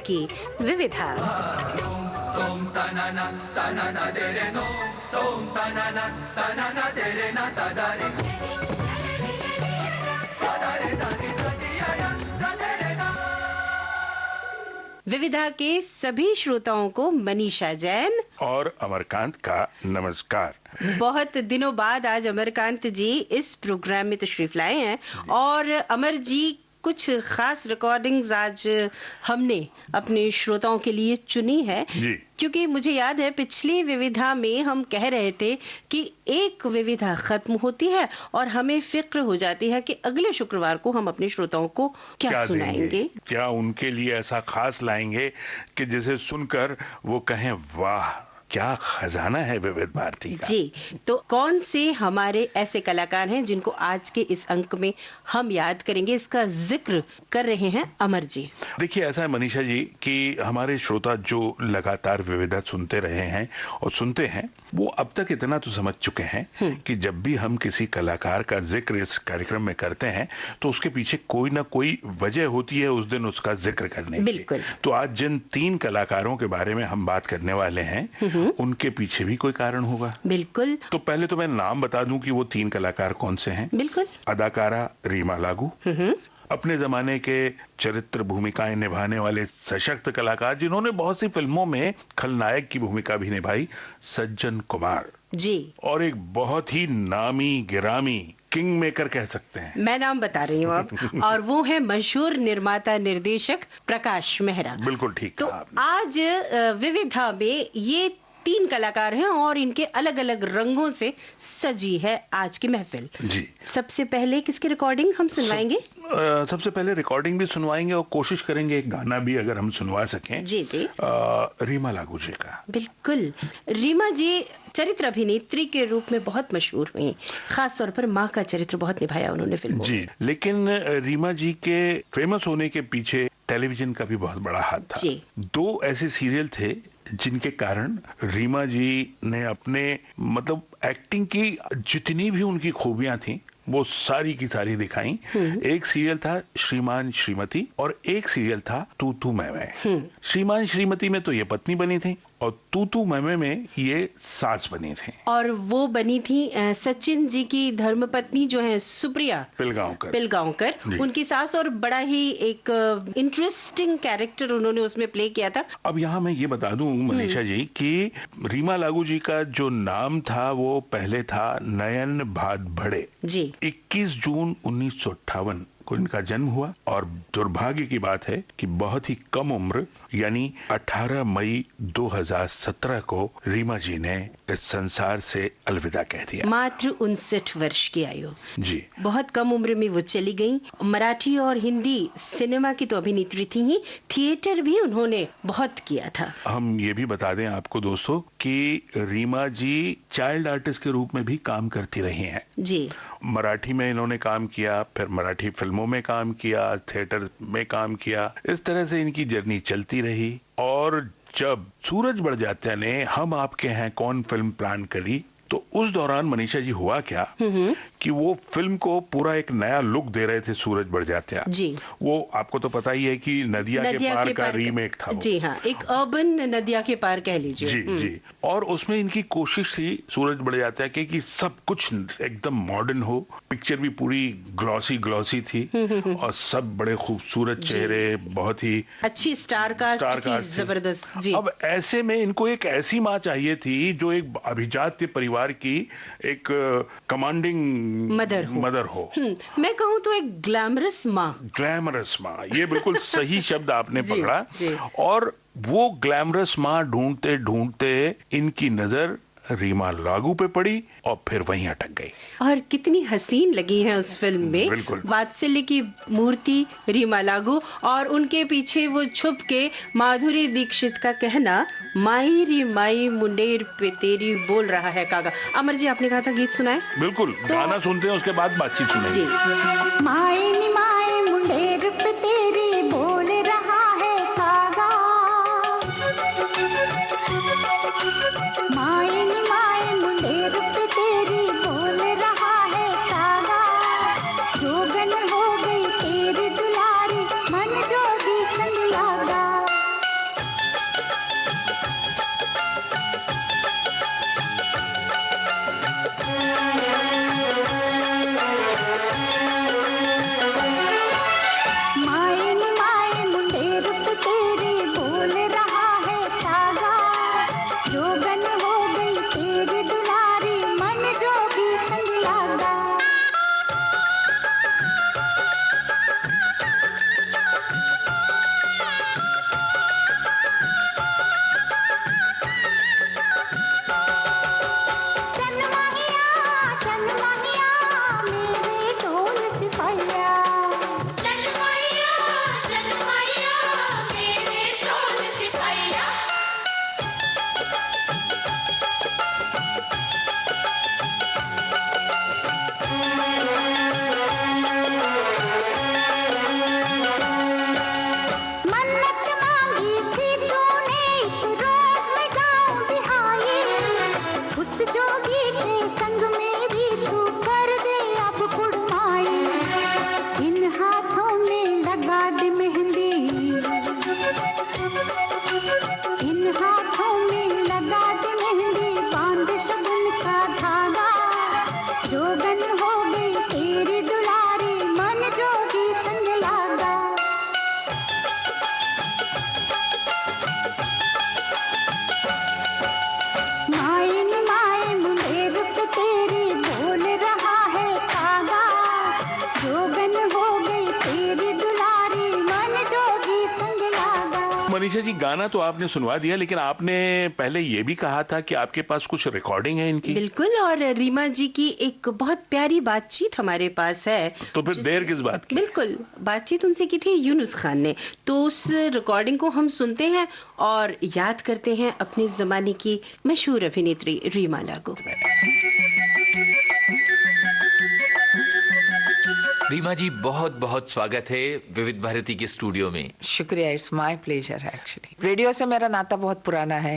की विविधा। विविधा के सभी श्रोताओं को मनीषा जैन और अमरकांत का नमस्कार। बहुत दिनों बाद आज अमरकांत जी इस प्रोग्राम में तशरीफ लाए हैं और अमर जी कुछ खास रिकॉर्डिंग्स आज हमने अपने श्रोताओं के लिए चुनी है जी। क्योंकि मुझे याद है पिछली विविधा में हम कह रहे थे कि एक विविधा खत्म होती है और हमें फिक्र हो जाती है कि अगले शुक्रवार को हम अपने श्रोताओं को क्या सुनाएंगे, क्या उनके लिए ऐसा खास लाएंगे कि जिसे सुनकर वो कहें वाह क्या खजाना है विविध भारती का। जी, तो कौन से हमारे ऐसे कलाकार हैं जिनको आज के इस अंक में हम याद करेंगे, इसका जिक्र कर रहे हैं अमर जी। देखिए ऐसा है मनीषा जी कि हमारे श्रोता जो लगातार विविधा सुनते रहे हैं और सुनते हैं वो अब तक इतना तो समझ चुके हैं कि जब भी हम किसी कलाकार का जिक्र इस कार्यक्रम में करते हैं तो उसके पीछे कोई ना कोई वजह होती है उस दिन उसका जिक्र करने की। बिल्कुल। तो आज जिन 3 कलाकारों के बारे में हम बात करने वाले हैं उनके पीछे भी कोई कारण होगा। बिल्कुल। तो पहले तो मैं नाम बता दूं कि वो 3 कलाकार कौन से हैं। बिल्कुल। अदाकारा रीमा लागू, अपने जमाने के चरित्र भूमिकाएं निभाने वाले सशक्त कलाकार जिन्होंने बहुत सी फिल्मों में खलनायक की भूमिका भी निभाई, सज्जन कुमार जी, और एक बहुत ही नामी गिरामी किंग मेकर कह सकते हैं। मैं नाम बता रही हूँ अब और वो है मशहूर निर्माता निर्देशक प्रकाश मेहरा। बिल्कुल ठीक तो कहा आपने। आज विविधा में ये 3 कलाकार हैं और इनके अलग अलग रंगों से सजी है आज की महफिल जी। सबसे पहले किसकी रिकॉर्डिंग हम सुनवाएंगे? सबसे पहले रिकॉर्डिंग भी सुनवाएंगे और कोशिश करेंगे एक गाना भी अगर हम सुनवा सकें। जी जी। रीमा लागू जी का। बिल्कुल। रीमा जी चरित्र अभिनेत्री के रूप में बहुत मशहूर हुई, खास तौर पर माँ का चरित्र बहुत निभाया उन्होंने फिल्मों जी। लेकिन रीमा जी के फेमस होने के पीछे टेलीविजन का भी बहुत बड़ा हाथ था जी। 2 ऐसे सीरियल थे जिनके कारण रीमा जी ने अपने मतलब एक्टिंग की जितनी भी उनकी खूबियां थी वो सारी की सारी दिखाई। एक सीरियल था श्रीमान श्रीमती और एक सीरियल था तू तू मैं। श्रीमान श्रीमती में तो ये पत्नी बनी थी और तू तू मैं में ये सास बनी थी और वो बनी थी सचिन जी की धर्मपत्नी जो है सुप्रिया पिलगांवकर उनकी सास, और बड़ा ही एक इंटरेस्टिंग कैरेक्टर उन्होंने उसमें प्ले किया था। अब यहाँ मैं ये बता दूं मनीषा जी कि रीमा लागू जी का जो नाम था वो पहले था नयन भात भड़े जी। 21 जून 1958 को इनका जन्म हुआ और दुर्भाग्य की बात है कि बहुत ही कम उम्र यानी 18 मई 2017 को रीमा जी ने इस संसार से अलविदा कह दिया। मात्र 59 वर्ष की आयु। जी। बहुत कम उम्र में वो चली गई। मराठी और हिंदी सिनेमा की तो अभिनेत्री थी ही, थिएटर भी उन्होंने बहुत किया था। हम ये भी बता दें आपको दोस्तों कि रीमा जी चाइल्ड आर्टिस्ट के रूप में भी काम करती रही हैं। जी। मराठी में इन्होंने काम किया, फिर मराठी फिल्मों में काम किया, थिएटर में काम किया, इस तरह से इनकी जर्नी चलती रही। और जब सूरज बढ़ जाते ने हम आपके हैं कौन फिल्म प्लान करी तो उस दौरान मनीषा जी हुआ क्या कि वो फिल्म को पूरा एक नया लुक दे रहे थे सूरज बढ़ जाते जी। वो आपको तो पता ही है कि नदिया के पार का रीमेक था वो। जी हाँ, एक अर्बन नदिया के पार कह लीजिए। जी जी। और उसमें इनकी कोशिश थी सूरज बढ़ जाता है कि सब कुछ एकदम मॉडर्न हो, पिक्चर भी पूरी ग्लॉसी थी और सब बड़े खूबसूरत चेहरे, बहुत ही अच्छी स्टार कास्ट जबरदस्त। जी। अब ऐसे में इनको एक ऐसी माँ चाहिए थी जो एक अभिजात्य परिवार की एक कमांडिंग मदर हो। मैं कहूँ तो एक ग्लैमरस माँ। ये बिल्कुल सही शब्द आपने पकड़ा। और वो ग्लैमरस माँ ढूंढते ढूंढते इनकी नजर रीमा लागू पे पड़ी और फिर वहीं अटक गई। और कितनी हसीन लगी है उस फिल्म में। बिल्कुल। वात्सल्य की मूर्ति रीमा लागू और उनके पीछे वो छुप के माधुरी दीक्षित का कहना माई री माई मुंडेर पे तेरी बोल रहा है कागा। अमर जी आपने कहा था गीत सुनाए। बिल्कुल। तो गाना सुनते हैं उसके बाद बातचीत सुनेंगे। माई नी माई मुंडेर पे तेरी बोल रहा है कागा। माई नी माई मुंडेर पे तेरी बोल रहा है कागा। जोगन हो गई तेरी दुलारी मन जोगी संग लागा। मनीषा जी, गाना तो आपने सुनवा दिया, लेकिन आपने पहले ये भी कहा था कि आपके पास कुछ रिकॉर्डिंग है इनकी। बिल्कुल, और रीमा जी की एक बहुत प्यारी बातचीत हमारे पास है। तो फिर देर किस बात की? बिल्कुल, बातचीत उनसे की थी यूनुस खान ने। तो उस रिकॉर्डिंग को हम सुनते हैं और याद करते हैं अपने जमाने की मशहूर अभिनेत्री रीमा लागू। रीमा जी, बहुत बहुत स्वागत है विविध भारती के स्टूडियो में। शुक्रिया, it's my pleasure actually. Radio से मेरा नाता बहुत पुराना है,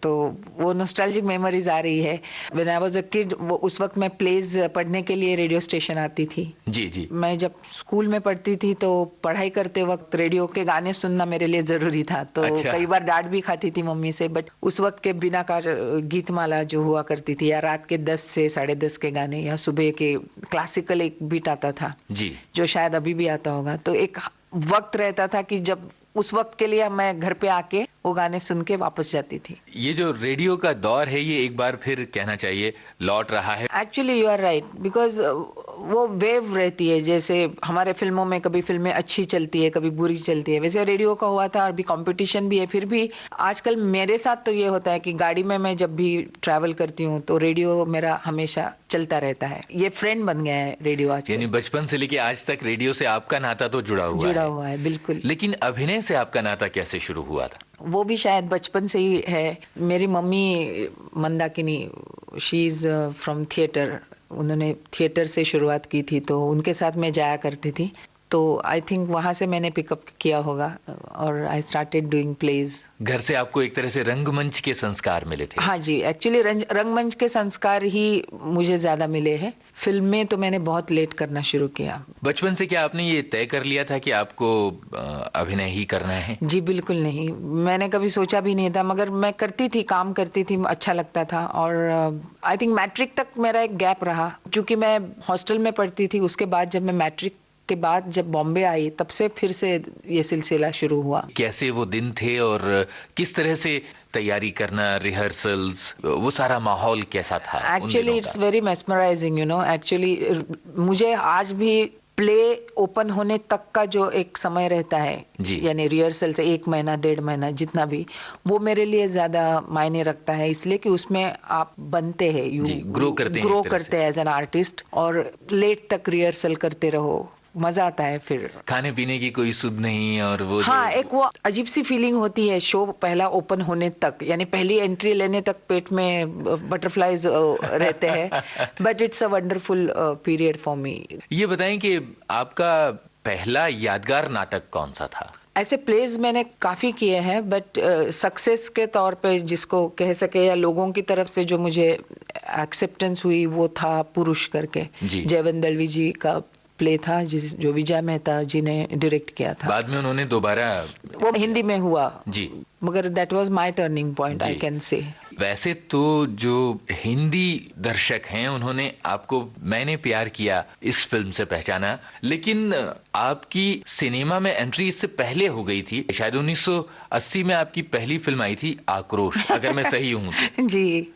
तो वो नॉस्टैल्जिक मेमोरीज आ रही है। When I was a kid, वो उस वक्त मैं प्लेज पढ़ने के लिए रेडियो स्टेशन आती थी। जी जी। मैं जब स्कूल में पढ़ती थी तो पढ़ाई करते वक्त रेडियो के गाने सुनना मेरे लिए जरूरी था, तो अच्छा। कई बार डांट भी खाती थी मम्मी से। बट उस वक्त के बिना का गीतमाला जो हुआ करती थी, या रात के 10 से 10:30 के गाने, या सुबह के क्लासिकल एक बीट आता था जी। जो शायद अभी भी आता होगा, तो एक वक्त रहता था कि जब उस वक्त के लिए मैं घर पे आके वो गाने सुन के वापस जाती थी। ये जो रेडियो का दौर है, ये एक बार फिर कहना चाहिए लौट रहा है। Actually you are right, because वो वेव रहती है। जैसे हमारे फिल्मों में कभी फिल्में अच्छी चलती है, कभी बुरी चलती है, वैसे रेडियो का हुआ था। अभी कंपटीशन भी है, फिर भी आजकल मेरे साथ तो ये होता है कि गाड़ी में मैं जब भी ट्रैवल करती हूँ तो रेडियो मेरा हमेशा चलता रहता है। ये फ्रेंड बन गया है रेडियो यानी आजकल। बचपन से लेके आज तक रेडियो से आपका नाता तो जुड़ा हुआ है बिल्कुल। लेकिन अभिनय से आपका नाता कैसे शुरू हुआ था? वो भी शायद बचपन से ही है। मेरी mummy Mandakini, she is from theatre. उन्होंने थिएटर से शुरुआत की थी, तो उनके साथ मैं जाया करती थी। तो आई थिंक वहाँ से मैंने पिकअप किया होगा और आई स्टार्टेड डूइंग प्लेज। घर से आपको एक तरह से रंगमंच के संस्कार मिले थे? हाँ जी, एक्चुअली रंगमंच के संस्कार ही मुझे ज्यादा मिले हैं। फिल्में तो मैंने बहुत लेट करना शुरू किया। बचपन से क्या आपने ये तय कर लिया था कि आपको अभिनय ही करना है? जी बिल्कुल नहीं, मैंने कभी सोचा भी नहीं था, मगर मैं करती थी, काम करती थी, अच्छा लगता था। और आई थिंक मैट्रिक तक मेरा एक गैप रहा, क्योंकि मैं हॉस्टल में पढ़ती थी। उसके बाद जब मैं मैट्रिक के बाद जब बॉम्बे आई, तब से फिर से ये सिलसिला शुरू हुआ। कैसे वो दिन थे और किस तरह से तैयारी करना, रिहर्सल्स, वो सारा माहौल कैसा था? Actually it's very mesmerising, you know. Actually मुझे आज भी प्ले ओपन होने तक का जो एक समय रहता है, यानी रिहर्सल से 1 महीना 1.5 महीना जितना भी, वो मेरे लिए ज्यादा मायने रखता है। इसलिए कि उसमें आप बनते हैं, यू ग्रो करते हैं एज एन आर्टिस्ट, और लेट तक रिहर्सल करते रहो, मजा आता है। फिर खाने पीने की कोई सुध नहीं, और वो हाँ, एक वो अजीब सी फीलिंग होती है शो पहला ओपन होने तक, यानी पहली एंट्री लेने तक पेट में बटरफ्लाइज रहते हैं। But it's a wonderful period for me. ये बताएं कि आपका पहला यादगार नाटक कौन सा था? ऐसे प्लेज मैंने काफी किए हैं, बट सक्सेस के तौर पे जिसको कह सके, या लोगों की तरफ से जो मुझे एक्सेप्टेंस हुई, वो था पुरुष करके, जयवंत दलवी जी का प्ले था, जो विजय मेहता जी ने डायरेक्ट किया था। बाद में उन्होंने दोबारा वो हिंदी में हुआ जी, मगर that was my turning point, I can say. वैसे तो जो हिंदी दर्शक हैं, उन्होंने आपको मैंने प्यार किया इस फिल्म से पहचाना, लेकिन आपकी सिनेमा में एंट्री इससे पहले हो गई थी। शायद 1980 में आपकी पहली फिल्म आई थी आक्रोश, अगर मैं सही हूँ तो। जी,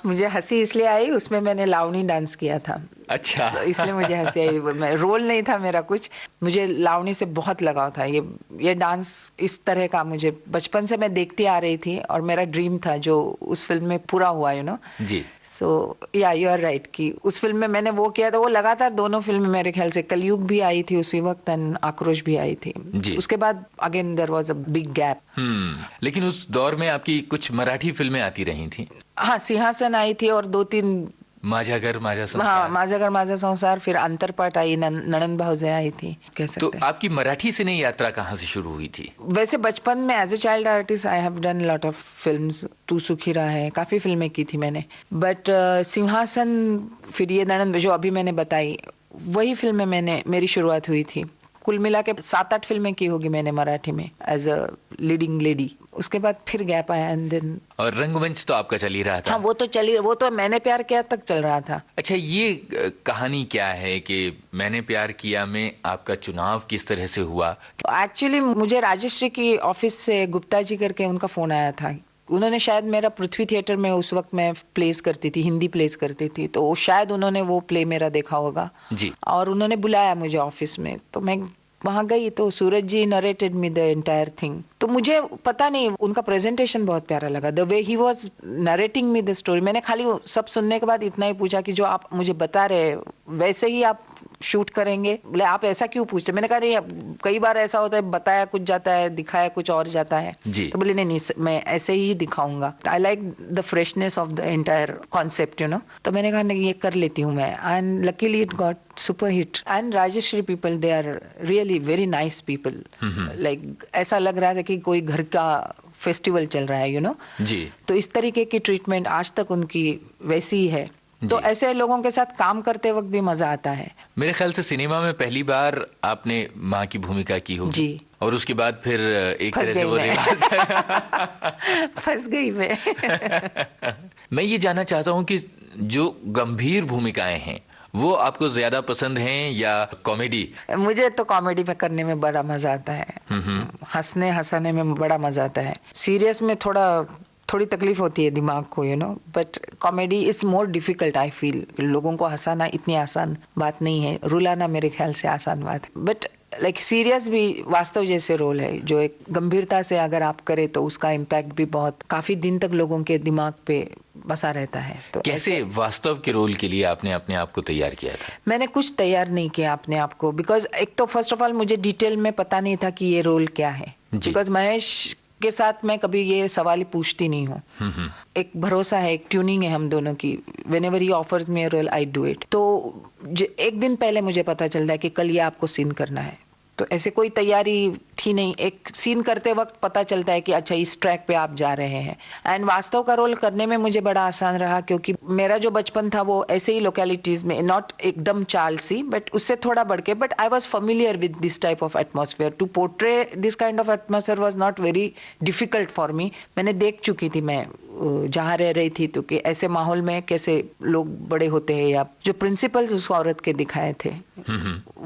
मुझे हंसी इसलिए आई, उसमें मैंने लावनी डांस किया था। अच्छा। तो इसलिए मुझे हंसी आई। मैं रोल नहीं था मेरा कुछ, मुझे लावनी से बहुत लगाव था। ये डांस इस तरह का मुझे बचपन से मैं देखती आ रही थी, और मेरा ड्रीम था जो उस फिल्म में पूरा हुआ, यू नो जी। सो या यू आर राइट कि उस फिल्म में मैंने वो किया था। वो लगातार दोनों फिल्म मेरे ख्याल से, कलयुग भी आई थी उसी वक्त एंड आक्रोश भी आई थी जी। उसके बाद again there was a big gap. लेकिन उस दौर में आपकी कुछ मराठी फिल्में आती रही थी। हाँ, सिंहासन आई थी, और 2-3 माझा घर माझा संसार। हाँ, माझा घर माझा संसार, फिर अंतरपाट आई, ननंद भावजे आई थी, कह सकते तो हैं। आपकी मराठी सिने यात्रा कहाँ से शुरू हुई थी? वैसे बचपन में as a child artist I have done lot of films. तू सुखी रहा है, काफी फिल्में की थी मैंने। बट सिंहासन, फिर ये ननंद जो अभी मैंने बताई, वही फिल्म में मेरी शुरुआत हुई थी। कुल मिला के 7-8 फिल्में की होगी मैंने मराठी में एज अ लीडिंग लेडी। उसके बाद फिर गैप आया एंड देन। और रंगमंच तो आपका चल ही रहा था? हाँ, वो तो मैंने प्यार किया तक चल रहा था। अच्छा, ये कहानी क्या है कि मैंने प्यार किया में आपका चुनाव किस तरह से हुआ? एक्चुअली मुझे राजश्री की ऑफिस से गुप्ता जी करके उनका फोन आया था। उन्होंने शायद मेरा पृथ्वी थिएटर में उस वक्त मैं प्लेस करती थी, हिंदी प्लेस करती थी, तो शायद उन्होंने वो प्ले मेरा देखा होगा जी। और उन्होंने बुलाया मुझे ऑफिस में। तो मैं वहां गई तो Suraj ji narrated me the entire thing, तो मुझे पता नहीं उनका प्रेजेंटेशन बहुत प्यारा लगा, the way he was narrating me the story. मैंने खाली सब सुनने के बाद इतना ही पूछा कि जो आप मुझे बता रहे हैं वैसे ही आप शूट करेंगे? बोले आप ऐसा क्यों पूछते? मैंने कहा नहीं, कई बार ऐसा होता है बताया कुछ जाता है, दिखाया कुछ और जाता है। जी। तो बोले नहीं मैं ऐसे ही दिखाऊंगा। I like the freshness of the entire concept, you know. तो मैंने कहा नहीं ये कर लेती हूँ मैं, and luckily it got super hit. And Rajshri people, they are really very nice people. Like ऐसा लग रहा था कि कोई घर का फेस्टिवल चल रहा है, यू नो। जी। तो इस तरीके की ट्रीटमेंट आज तक उनकी वैसी ही है। तो जी। ऐसे लोगों के साथ काम करते वक्त भी मजा आता है। मेरे ख्याल से सिनेमा में पहली बार आपने माँ की भूमिका की होगी। जी। और उसके बाद फिर एक फंस तरह से गई वो मैं। रिवाज फंस गई मैं। मैं ये जानना चाहता हूँ कि जो गंभीर भूमिकाएं हैं वो आपको ज्यादा पसंद हैं या कॉमेडी? मुझे तो कॉमेडी में करने में बड़ा मजा आता है, हंसने हंसाने में बड़ा मजा आता है। सीरियस में थोड़ी तकलीफ होती है दिमाग को, you know, but comedy is more difficult I feel. लोगों को हंसाना इतनी आसान बात नहीं है, रुलाना मेरे ख्याल से आसान बात है। बट लाइक सीरियस भी वास्तव जैसे रोल है, जो एक गंभीरता से अगर आप करें तो उसका इम्पैक्ट भी बहुत काफी दिन तक लोगों के दिमाग पे बसा रहता है। तो कैसे वास्तव के रोल के लिए आपने अपने आप को तैयार किया था? मैंने कुछ तैयार नहीं किया अपने आप को, बिकॉज एक तो फर्स्ट ऑफ ऑल मुझे डिटेल में पता नहीं था कि ये रोल क्या है। जी। बिकॉज महेश के साथ मैं कभी ये सवाल ही पूछती नहीं हूँ। एक भरोसा है, एक ट्यूनिंग है हम दोनों की। whenever he offers me a role, I do it। तो एक दिन पहले मुझे पता चलता है कि कल ये आपको सीन करना है, तो ऐसे कोई तैयारी थी नहीं। एक सीन करते वक्त पता चलता है कि अच्छा इस ट्रैक पे आप जा रहे हैं। एंड वास्तव का रोल करने में मुझे बड़ा आसान रहा, क्योंकि मेरा जो बचपन था वो ऐसे ही लोकेलिटीज में, नॉट एकदम चाल सी, बट उससे थोड़ा बढ़ के, but I was familiar with this type of atmosphere. To portray this kind of atmosphere was not very difficult for me. मैंने देख चुकी थी मैं जहाँ रह रही थी, तो कि ऐसे माहौल में कैसे लोग बड़े होते हैं, या जो प्रिंसिपल्स उस औरत के दिखाए थे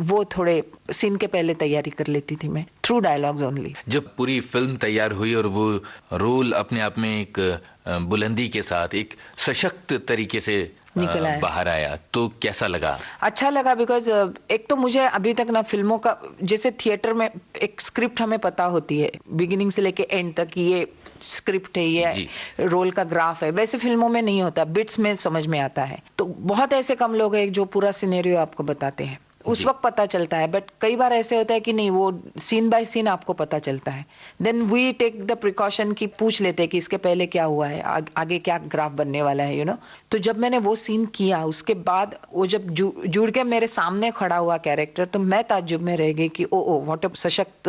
वो थोड़े सीन के पहले तैयारी कर लेती थी मैं, थ्रू डायलॉग्स ओनली। जब पूरी फिल्म तैयार हुई और वो रोल अपने आप में एक बुलंदी के साथ एक सशक्त तरीके से निकल आया, बाहर आया, तो कैसा लगा? अच्छा लगा, बिकॉज एक तो मुझे अभी तक ना फिल्मों का, जैसे थिएटर में एक स्क्रिप्ट हमें पता होती है बिगिनिंग से लेके एंड तक, कि ये स्क्रिप्ट है, ये रोल का ग्राफ है, वैसे फिल्मों में नहीं होता, बिट्स में समझ में आता है। तो बहुत ऐसे कम लोग हैं जो पूरा सिनेरियो आपको बताते हैं, उस वक्त पता चलता है। बट कई बार ऐसे होता है कि नहीं, वो सीन बाय सीन आपको पता चलता है। Then we take the precaution की पूछ लेते हैं कि इसके पहले क्या हुआ है, आगे क्या ग्राफ बनने वाला है, यू नो। तो जब मैंने वो सीन किया, उसके बाद वो जब जुड़ के मेरे सामने खड़ा हुआ कैरेक्टर, तो मैं ताज्जुब में रह गई कि ओ व्हाट अ सशक्त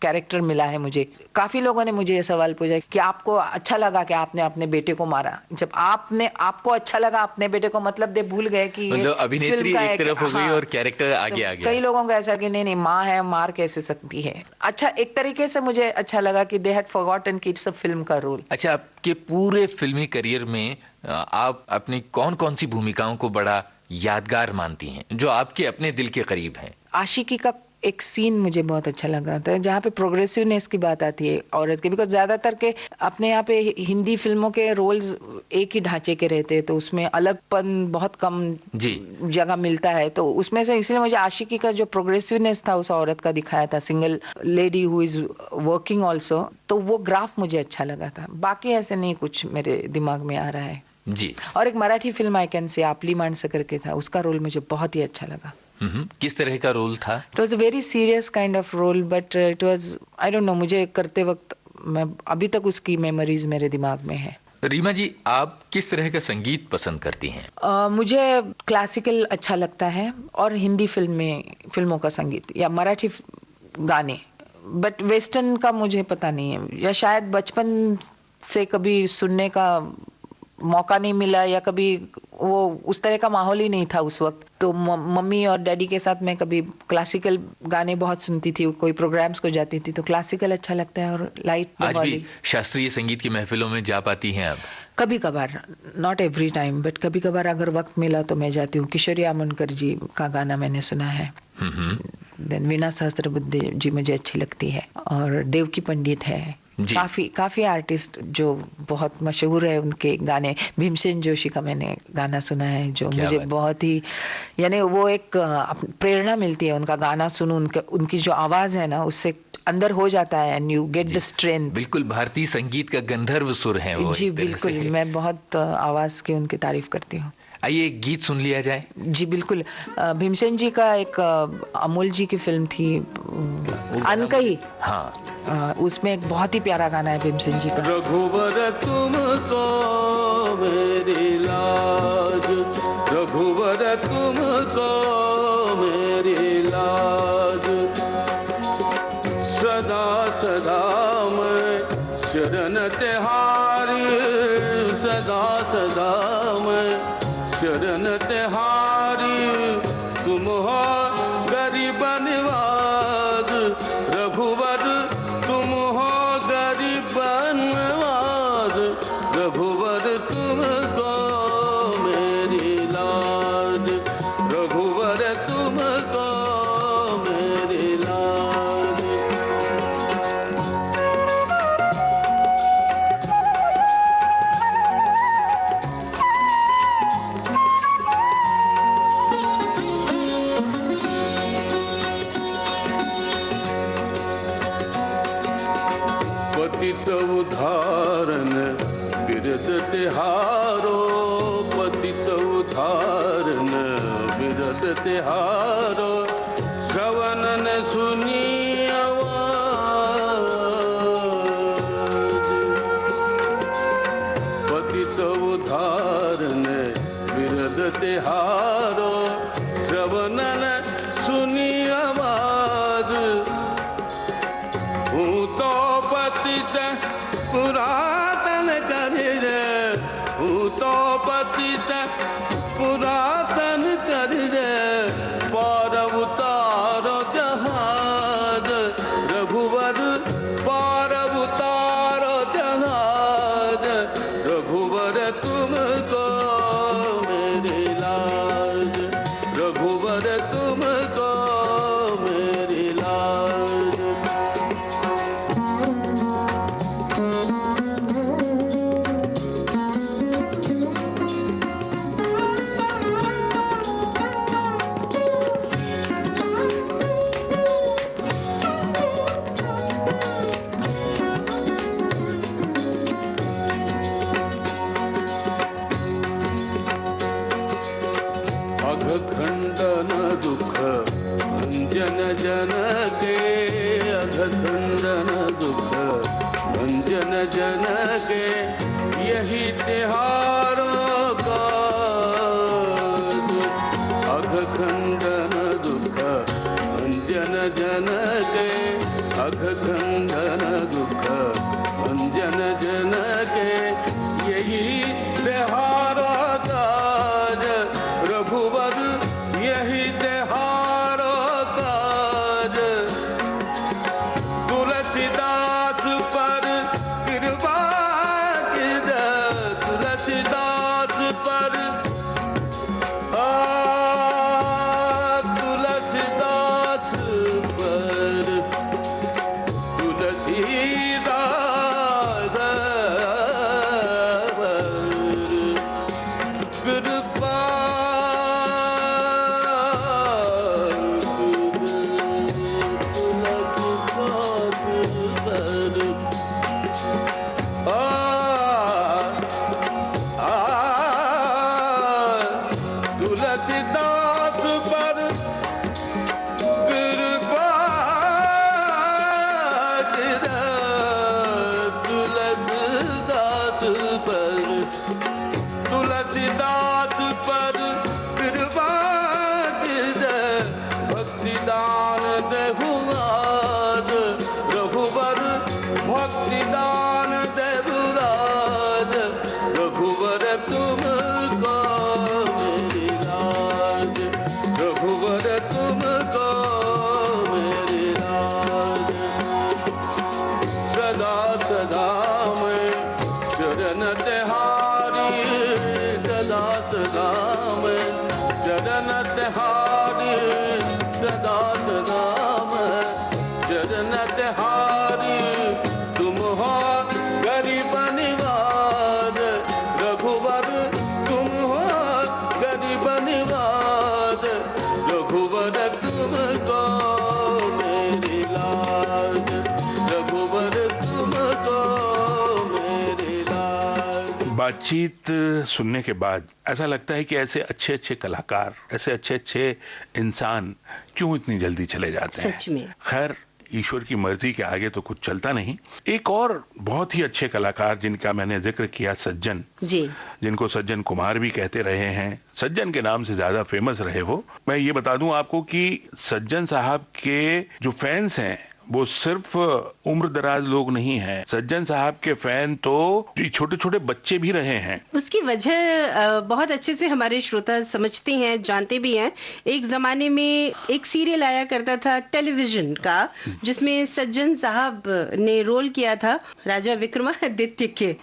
कैरेक्टर मिला है मुझे। काफी लोगों ने मुझे ये सवाल पूछा कि आपको अच्छा लगा कि आपने अपने बेटे को मारा। जब आपको अच्छा लगा अपने बेटे को, मतलब दे भूल गए कि मतलब अभिनेत्री एक तरफ हो गई और कैरेक्टर आगे आ गया। कई लोगों को ऐसा कि नहीं माँ है, मार कैसे सकती है। अच्छा, एक तरीके से मुझे अच्छा लगा कि दे हैड फॉरगॉटन कि इट्स अ फिल्म का रोल। अच्छा, आपके पूरे फिल्मी करियर में आप अपनी कौन कौन सी भूमिकाओं को बड़ा यादगार मानती हैं, जो आपके अपने दिल के करीब हैं? आशिकी का एक सीन मुझे बहुत अच्छा लगा था, जहाँ पे प्रोग्रेसिवनेस की बात आती है औरत की। बिकॉज ज्यादातर के अपने यहाँ पे हिंदी फिल्मों के रोल्स एक ही ढांचे के रहते हैं, तो उसमें अलगपन बहुत कम जगह मिलता है। तो उसमें से इसलिए मुझे आशिकी का जो प्रोग्रेसिवनेस था उस औरत का दिखाया था, single lady who is working also, तो वो ग्राफ मुझे अच्छा लगा था। बाकी ऐसे नहीं कुछ मेरे दिमाग में आ रहा है जी। और एक Marathi film I can say आपली माणसं करके था, उसका रोल मुझे बहुत ही अच्छा लगा। किस तरह का रोल था? It was a very serious kind of role, but it was, I don't know, मुझे करते वक्त मैं अभी तक उसकी मेमोरीज मेरे दिमाग में है। रीमा जी, आप किस तरह का संगीत पसंद करती हैं? मुझे क्लासिकल अच्छा लगता है, और हिंदी फिल्मों का संगीत, या मराठी गाने। बट वेस्टर्न का मुझे पता नहीं है, या शायद बचपन से कभी सुनने का मौका नहीं मिला, या कभी वो उस तरह का माहौल ही नहीं था उस वक्त। तो मम्मी और डैडी के साथ मैं कभी क्लासिकल गाने बहुत सुनती थी, कोई प्रोग्राम्स को जाती थी, तो क्लासिकल अच्छा लगता है। और लाइट आज भी शास्त्रीय संगीत की महफिलों में जा पाती हैं आप? कभी कभार, नॉट एवरी टाइम, बट कभी कभार अगर वक्त मिला तो मैं जाती हूँ। किशोरी आमोणकर जी का गाना मैंने सुना है, देन वीणा सहस्त्रबुद्धे जी मुझे अच्छी लगती है, और देवकी पंडित है, जी। काफी आर्टिस्ट जो बहुत मशहूर है, उनके गाने, भीमसेन जोशी का मैंने गाना सुना है जो क्या मुझे बात। बहुत ही, यानी वो एक प्रेरणा मिलती है, उनका गाना सुनो, उनकी जो आवाज है ना, उससे अंदर हो जाता है and you get the strength. बिल्कुल भारतीय संगीत का गंधर्व सुर है वो जी एक तरह बिल्कुल, से। मैं बहुत आवाज की उनकी तारीफ करती हूँ। आइए एक गीत सुन लिया जाए। जी बिल्कुल। भीमसेन जी का एक अमूल जी की फिल्म थी अनकही, हाँ, उसमें एक बहुत ही प्यारा गाना है भीमसेन जी का। रघुवर तुमको मेरी लाज, रघुवर तुमको मेरी लाज, सदा सदा मैं शरण तिहारी, सदा सदा मैं शरण तिहारी, तुम हो गरीब निवाज, रघुवर तुम हो गरीब निवाज, रघुवर तुमको मेरी लाज, रघुवर तुमको मेरी लाज। पतित उद्धारण बिरद तिहारो, पतित उद्धारण बिरद तिहारो, श्रवणन सुनी आवाज, पतित उद्धारण बिरद तिहारो, श्रवणन सुनी आवाज, हूँ तो पतित पुरातन करे रे, हूँ तो पतित पुरातन करे रे, पार उतारो जहाज, रघुवर पार उतारो जहाज, रघुवर तुमको मेरी लाज, रघुवर तुमको मेरी लाज। अघखंडन दुख भंजन जन के, अघखंडन दुख भंजन जन के, यही तिहारों का, अघखंडन दुख भंजन जन के, अघखंडन दुख भंजन जन के, यही तिहारों का, रघुवर यही तिहारों काज, तुलसीदास पर कृपा कीज, तुलसीदास पर तुलसीदास पर, तुलसीदास कृपा तुलसीदास पर कृपा तुलसीदास पर, तुलसीदास पर कृपा भक्ति दान देहुराज, रघुवर भक्ति दान देहुराज, रघुवर तुमको मेरी लाज, रघुवर तुमको मेरी लाज। सदा सदा मैं शरण तिहारी, सदा सदा मैं शरण तिहारी, सदा सदा मैं शरण तिहारी, तुम हो बातचीत सुनने के बाद ऐसा लगता है कि ऐसे अच्छे अच्छे कलाकार, ऐसे अच्छे अच्छे इंसान क्यों इतनी जल्दी चले जाते हैं। सच में। खैर, ईश्वर की मर्जी के आगे तो कुछ चलता नहीं। एक और बहुत ही अच्छे कलाकार जिनका मैंने जिक्र किया, सज्जन जी, जिनको सज्जन कुमार भी कहते रहे हैं, सज्जन के नाम से ज्यादा फेमस रहे वो। मैं ये बता दूं आपको कि सज्जन साहब के जो फैंस हैं वो सिर्फ उम्र दराज लोग नहीं हैं। सज्जन साहब के फैन तो छोटे छोटे बच्चे भी रहे हैं। उसकी वजह बहुत अच्छे से हमारे श्रोता समझते हैं, जानते भी हैं। एक जमाने में एक सीरियल आया करता था टेलीविजन का, जिसमें सज्जन साहब ने रोल किया था राजा विक्रमादित्य के,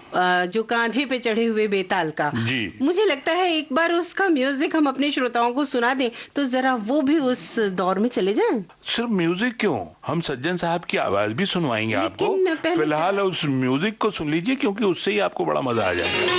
जो कांधे पे चढ़े हुए बेताल का। जी। मुझे लगता है एक बार उसका म्यूजिक हम अपने श्रोताओं को सुना दें तो जरा वो भी उस दौर में चले जाएं। सिर्फ म्यूजिक क्यों, हम सज्जन साहब की आवाज भी सुनवाएंगे आपको। पहले- फिलहाल उस म्यूजिक को सुन लीजिए, क्योंकि उससे ही आपको बड़ा मजा आ जाएगा।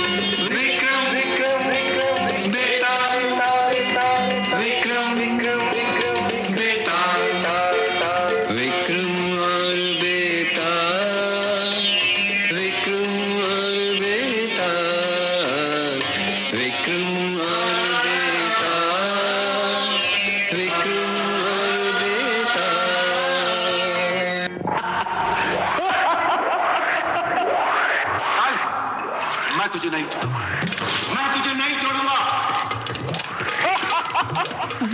मैं तुझे नहीं छोड़ूंगा, मैं तुझे नहीं छोड़ूंगा।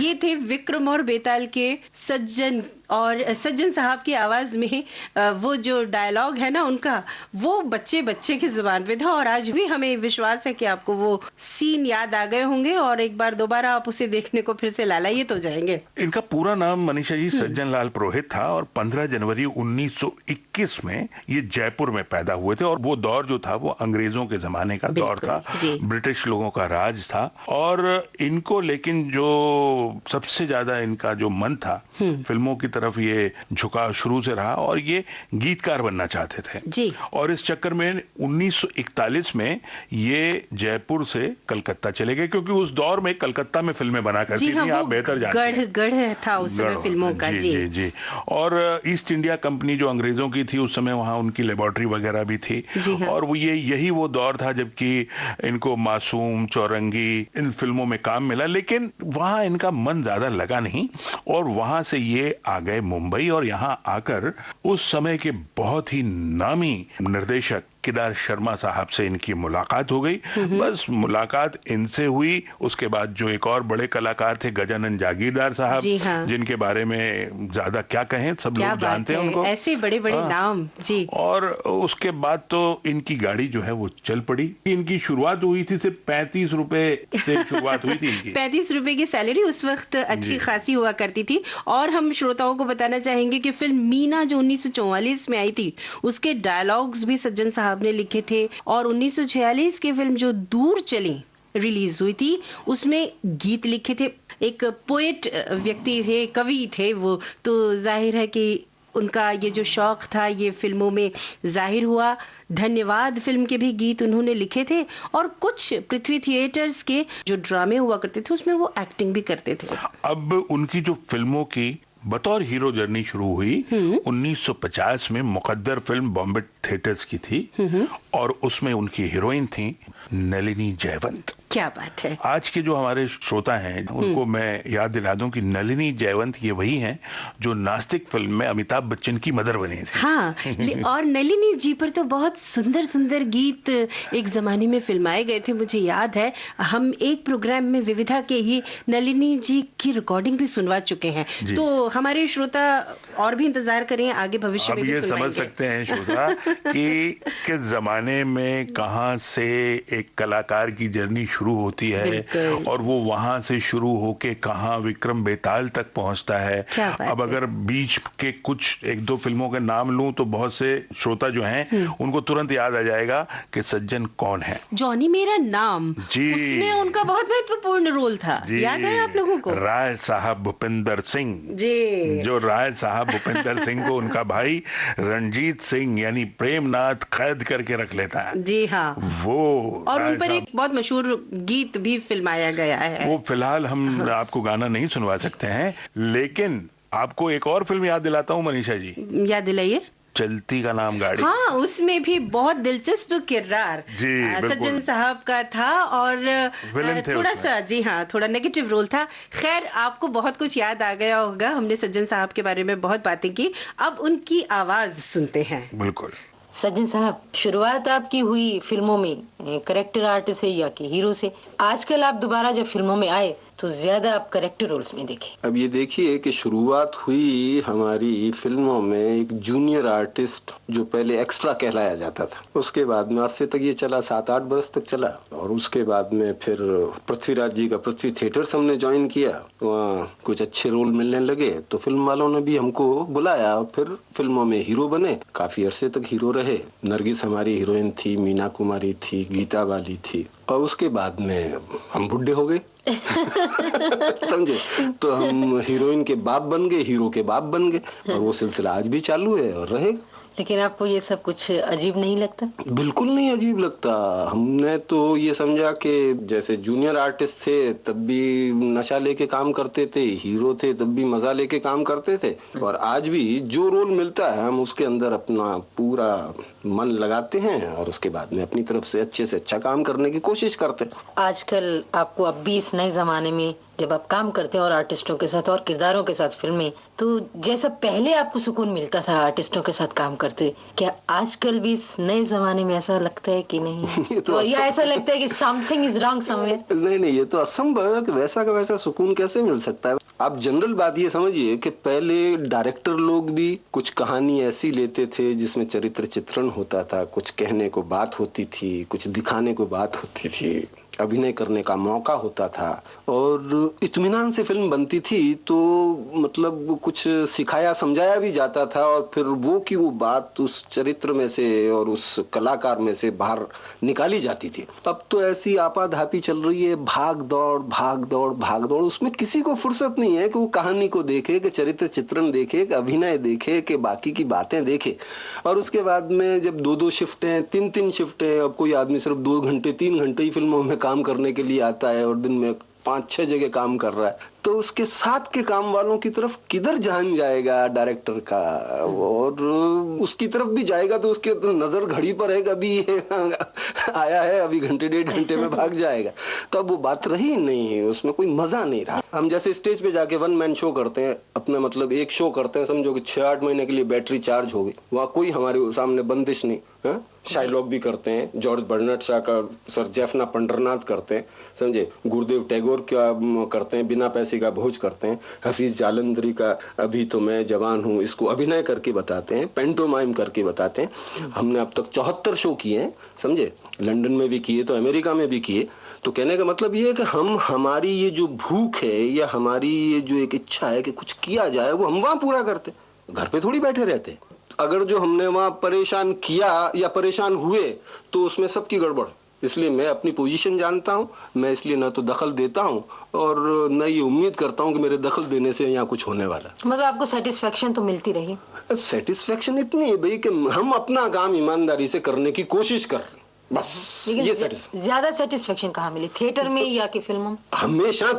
ये थे विक्रम और बेताल के सज्जन, और सज्जन साहब की आवाज में वो जो डायलॉग है ना उनका, वो बच्चे बच्चे की जुबान पे था। और आज भी हमें विश्वास है कि आपको वो सीन याद आ गए होंगे और एक बार दोबारा आप उसे देखने को फिर से लालायित हो जाएंगे। इनका पूरा नाम मनीषा जी सज्जन लाल पुरोहित था और 15 जनवरी 1921 में ये जयपुर में पैदा हुए थे। और वो दौर जो था वो अंग्रेजों के जमाने का दौर था, जी। ब्रिटिश लोगों का राज था। और इनको लेकिन जो सबसे ज्यादा इनका जो मन था फिल्मों की तरफ, ये झुकाव शुरू से रहा और ये गीतकार बनना चाहते थे जी। और इस चक्कर में 1941 में ये जयपुर से कलकत्ता चले गए, क्योंकि उस दौर में कलकत्ता में फिल्में बना करती थी, आप बेहतर जानते हैं। गढ़ था उस समय फिल्मों का। जी जी जी। और ईस्ट इंडिया कंपनी जो अंग्रेजों की थी उस समय, वहां उनकी लेबोरेटरी वगैरह भी थी। जी हाँ। और वो यही वो दौर था जबकि इनको मासूम, चौरंगी इन फिल्मों में काम मिला, लेकिन वहां इनका मन ज्यादा लगा नहीं और वहां से ये आ गए मुंबई। और यहां आकर उस समय के बहुत ही नामी निर्देशक केदार शर्मा साहब से इनकी मुलाकात हो गई। बस मुलाकात इनसे हुई, उसके बाद जो एक और बड़े कलाकार थे गजानन जागीरदार साहब, जी हाँ। जिनके बारे में ज्यादा क्या कहें, सब क्या लोग जानते हैं बात है, उनको। ऐसे बड़े बड़े हाँ। नाम। जी। और उसके बाद तो इनकी गाड़ी जो है वो चल पड़ी। इनकी शुरुआत हुई थी सिर्फ 35 रुपए से शुरुआत हुई थी इनकी। 35 रुपए की सैलरी उस वक्त अच्छी जी। खासी हुआ करती थी। और हम श्रोताओं को बताना चाहेंगे कि फिल्म मीना जो 1944 में आई थी, उसके डायलॉग्स भी सज्जन साहब ने लिखे थे। और 1946 की फिल्म जो दूर चली रिलीज हुई थी, उसमें गीत लिखे थे एक पोएट व्यक्ति थे, कवि थे वो। तो जाहिर है कि उनका ये जो शौक था ये फिल्मों में जाहिर हुआ। धन्यवाद फिल्म के भी गीत उन्होंने लिखे थे। और कुछ पृथ्वी थिएटर्स के जो ड्रामे हुआ करते थे उसमें वो एक्टिंग भी करते थे। अब उनकी जो फिल्मों की बतौर हीरो जर्नी शुरू हुई 1950 में मुकद्दर फिल्म बॉम्बे थिएटर्स की थी और उसमें उनकी हीरोइन थी नलिनी जयवंत। क्या बात है। आज के जो हमारे श्रोता हैं उनको मैं याद दिला दूं कि नलिनी जयवंत ये वही हैं जो नास्तिक फिल्म में अमिताभ बच्चन की मदर बनी थी। हाँ, और नलिनी जी पर तो बहुत सुंदर सुंदर गीत एक जमाने में फिल्माए गए थे। मुझे याद है हम एक प्रोग्राम में विविधा के ही नलिनी जी की रिकॉर्डिंग भी सुनवा चुके हैं। तो हमारे श्रोता और भी इंतजार करें, आगे भविष्य अब में भी ये सुनवाएंगे। समझ सकते हैं श्रोता कि किस जमाने में कहां से एक कलाकार की जर्नी शुरू होती है बिल्कुल। और वो वहां से शुरू होके कहां विक्रम बेताल तक पहुंचता है। क्या बात अब अगर बीच के कुछ एक दो फिल्मों के नाम लूं तो बहुत से श्रोता जो हैं उनको तुरंत याद आ जाएगा कि सज्जन कौन है। जॉनी मेरा नाम, जी। उसमें उनका बहुत महत्वपूर्ण रोल था। जी, याद है आप लोगों को? राय साहब भूपिंदर सिंह जी। जो राय साहब भूपिंदर सिंह को उनका भाई रणजीत सिंह यानी प्रेमनाथ कैद करके रख लेता है। जी हाँ। वो और राय उन पर साहब- एक बहुत मशहूर गीत भी फिल्माया गया है। वो फिलहाल हम आपको गाना नहीं सुनवा सकते हैं, लेकिन आपको एक और फिल्म याद दिलाता हूँ मनीषा जी। याद दिलाइए। चलती का नाम गाड़ी। हाँ, उसमें भी बहुत दिलचस्प किरदार जी, बिल्कुल। सज्जन साहब का था और विलन थे थोड़ा उसमें। सा, जी हाँ, थोड़ा नेगेटिव रोल था। खैर, आपको बहुत कुछ याद आ गया होगा, हमने सज्जन साहब के बारे में बहुत बातें की। अब उनकी आवाज सुनते हैं। बिल्कुल। सज्जन साहब, शुरुआत आपकी हुई फिल्मों में करेक्टर आर्टिस्ट से या कि हीरो से। आजकल आप दोबारा जब फिल्मों में आए तो ज्यादा आप करेक्टर रोल्स में देखे। अब ये देखिए कि शुरुआत हुई हमारी फिल्मों में एक जूनियर आर्टिस्ट जो पहले एक्स्ट्रा कहलाया जाता था, उसके बाद में अरसे तक ये चला, 7-8 बरस तक चला, और उसके बाद में फिर पृथ्वीराज जी का पृथ्वी थिएटर्स हमने ज्वाइन किया, वहाँ कुछ अच्छे रोल मिलने लगे तो फिल्म वालों ने भी हमको बुलाया और फिर फिल्मों में हीरो बने। काफी अरसे तक हीरो रहे। नरगिस हमारी हीरोइन थी, मीना कुमारी थी, गीता बाली थी, और उसके बाद में हम बुढ़े हो गए समझे, तो हम हीरोइन के बाप बन गए, हीरो के बाप बन गए, और वो सिलसिला आज भी चालू है और रहेगा। लेकिन आपको ये सब कुछ अजीब नहीं लगता? बिल्कुल नहीं अजीब लगता। हमने तो ये समझा कि जैसे जूनियर आर्टिस्ट थे तब भी नशा लेके काम करते थे, हीरो थे तब भी मजा लेके काम करते थे, और आज भी जो रोल मिलता है हम उसके अंदर अपना पूरा मन लगाते हैं और उसके बाद में अपनी तरफ से अच्छे काम करने की कोशिश करते हैं। आजकल आपको अब भी इस नए जमाने में जब आप काम करते हैं और आर्टिस्टों के साथ और किरदारों के साथ फिल्में, तो जैसा पहले आपको सुकून मिलता था आर्टिस्टों के साथ काम करते, क्या आजकल भी इस नए जमाने में ऐसा लगता है कि नहीं? तो या ऐसा लगता है कि समथिंग इज रॉन्ग समवेयर? नहीं, ये तो असंभव है कि वैसा का वैसा सुकून कैसे मिल सकता है। आप जनरल बात ये समझिए कि पहले डायरेक्टर लोग भी कुछ कहानी ऐसी लेते थे जिसमें चरित्र चित्रण होता था, कुछ कहने को बात होती थी, कुछ दिखाने को बात होती थी, अभिनय करने का मौका होता था, और इत्मीनान से फिल्म बनती थी, तो मतलब कुछ सिखाया समझाया भी जाता था, और फिर वो की वो बात उस चरित्र में से और उस कलाकार में से बाहर निकाली जाती थी। अब तो ऐसी आपाधापी चल रही है, भाग दौड़ भाग दौड़ भाग दौड़, उसमें किसी को फुर्सत नहीं है कि वो कहानी को देखे, कि चरित्र चित्रण देखे, कि अभिनय देखे, कि बाकी की बातें देखे। और उसके बाद में जब 2-2 शिफ्टें, 3-3 शिफ्टें, अब कोई आदमी सिर्फ 2 घंटे 3 घंटे ही फिल्मों में काम करने के लिए आता है और दिन में 5-6 जगह काम कर रहा है, तो उसके साथ के काम वालों की तरफ किधर ध्यान जाएगा डायरेक्टर का, और उसकी तरफ भी जाएगा तो उसके तो नजर घड़ी पर है, कभी आया है अभी घंटे 1.5 घंटे में भाग जाएगा, तो अब वो बात रही नहीं, उसमें कोई मजा नहीं रहा। हम जैसे स्टेज पे जाके 1 मैन शो करते हैं, अपना मतलब एक शो करते हैं, समझो कि 6-8 महीने के लिए बैटरी चार्ज हो गई, वहाँ कोई हमारे सामने बंदिश नहीं है। शाइलॉक भी करते हैं, जॉर्ज बर्नार्ड शॉ का सर जेफना पंडरनाथ करते हैं, समझे, गुरुदेव टैगोर का करते हैं, बिना पैसे का भोज करते हैं, हफीज जालंधरी का अभी तो मैं जवान हूँ, इसको अभिनय करके बताते हैं, पेंटोमाइम करके बताते हैं। हमने अब तक 74 शो किए हैं, समझे, लंदन में भी किए तो अमेरिका में भी किए। तो कहने का मतलब ये है कि हम, हमारी ये जो भूख है या हमारी ये जो एक इच्छा है कि कुछ किया जाए, वो हम वहां पूरा करते, घर पे थोड़ी बैठे रहते। अगर जो हमने वहां परेशान किया या परेशान हुए तो उसमें सबकी गड़बड़। इसलिए मैं अपनी पोजीशन जानता हूं, मैं इसलिए न तो दखल देता हूं और न ये उम्मीद करता हूं कि मेरे दखल देने से यहाँ कुछ होने वाला। मतलब आपको सेटिस्फेक्शन तो मिलती रही? सेटिस्फेक्शन इतनी है भाई कि हम अपना काम ईमानदारी से करने की कोशिश कर रहे हैं, बस। लेकिन ये ज्यादा सेटिस्फेक्शन कहाँ मिली, थिएटर में या कि फिल्मों में? हमेशा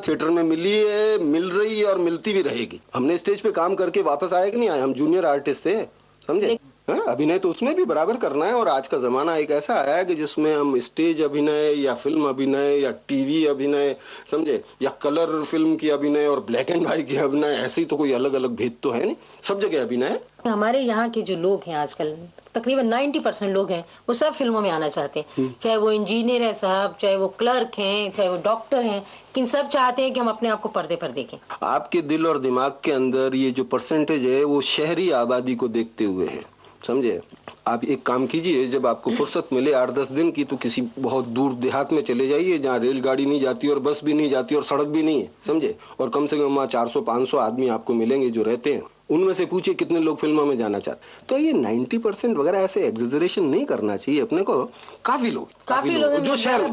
थिएटर में मिली है, मिल रही है और मिलती भी रहेगी। हमने स्टेज पे काम करके वापस आए कि नहीं आए, हम जूनियर आर्टिस्ट थे, समझे। अभिनय तो उसमें भी बराबर करना है, और आज का जमाना एक ऐसा आया है कि जिसमें हम स्टेज अभिनय या फिल्म अभिनय या टीवी अभिनय, समझे, या कलर फिल्म की अभिनय और ब्लैक एंड व्हाइट की अभिनय, ऐसी तो कोई अलग अलग भेद तो है नहीं, सब जगह अभिनय। हमारे यहाँ के जो लोग हैं आजकल, तकरीबन 90% लोग हैं, वो सब फिल्मों में आना चाहते हैं, चाहे वो इंजीनियर है साहब, चाहे वो क्लर्क हैं, चाहे वो डॉक्टर हैं, लेकिन सब चाहते हैं कि हम अपने आप को पर्दे पर देखें। आपके दिल और दिमाग के अंदर ये जो परसेंटेज है वो शहरी आबादी को देखते हुए है, समझे। आप एक काम कीजिए, जब आपको फुर्सत मिले 8-10 दिन की, तो किसी बहुत दूर देहात में चले जाइए जहाँ रेलगाड़ी नहीं जाती और बस भी नहीं जाती और सड़क भी नहीं है, समझे, और कम से कम वहाँ 400-500 आदमी आपको मिलेंगे जो रहते हैं। उनमें से पूछिए कितने लोग फिल्मों में जाना चाहते। तो ये 90% वगैरह ऐसे एग्जेजरेशन नहीं करना चाहिए अपने को। काफी लोग जो शहर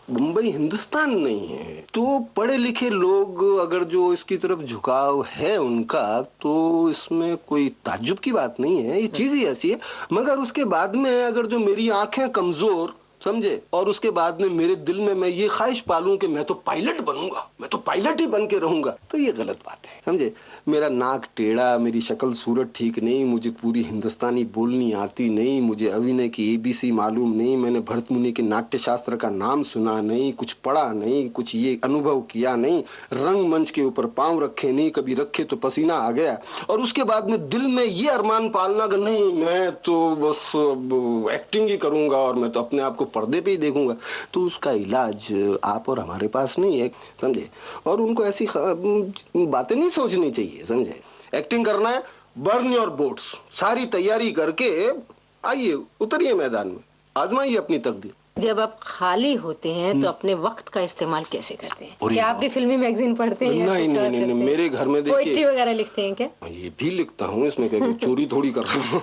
मुंबई हिंदुस्तान नहीं है, तो पढ़े लिखे लोग अगर जो इसकी तरफ झुकाव है उनका, तो इसमें कोई ताज्जुब की बात नहीं है, ये चीज ही ऐसी है। मगर उसके बाद में अगर जो मेरी आंखें कमजोर समझे। और उसके बाद में मेरे दिल में मैं ये ख्वाहिश पालूं कि मैं तो पायलट बनूंगा, मैं तो पायलट ही बन के रहूंगा, तो ये गलत बात है, समझे। मेरा नाक टेढ़ा, मेरी शक्ल सूरत ठीक नहीं, मुझे पूरी हिंदुस्तानी बोलनी आती नहीं, मुझे अभिनय की ABC मालूम नहीं, मैंने भरत मुनि के नाट्य शास्त्र का नाम सुना नहीं, कुछ पढ़ा नहीं, कुछ ये अनुभव किया नहीं, रंगमंच के ऊपर पांव रखे नहीं, कभी रखे तो पसीना आ गया। और उसके बाद में दिल में ये अरमान पालना कि नहीं मैं तो बस एक्टिंग ही करूंगा और मैं तो अपने आप को पर्दे पे ही देखूंगा, तो उसका इलाज आप और हमारे पास नहीं है, समझे। और उनको ऐसी बातें नहीं सोचनी चाहिए, समझे। एक्टिंग करना है, बर्न योर बोट्स, सारी तैयारी करके आइए, उतरिए मैदान में, आजमाइए अपनी तकदीर। जब आप खाली होते हैं तो अपने वक्त का इस्तेमाल कैसे करते हैं? क्या आप भी फिल्मी मैगजीन पढ़ते हैं? नहीं नहीं नहीं, मेरे घर में देखिए पोएट्री वगैरह लिखते हैं क्या? ये भी लिखता हूँ, इसमें क्या चोरी थोड़ी कर रहा हूँ।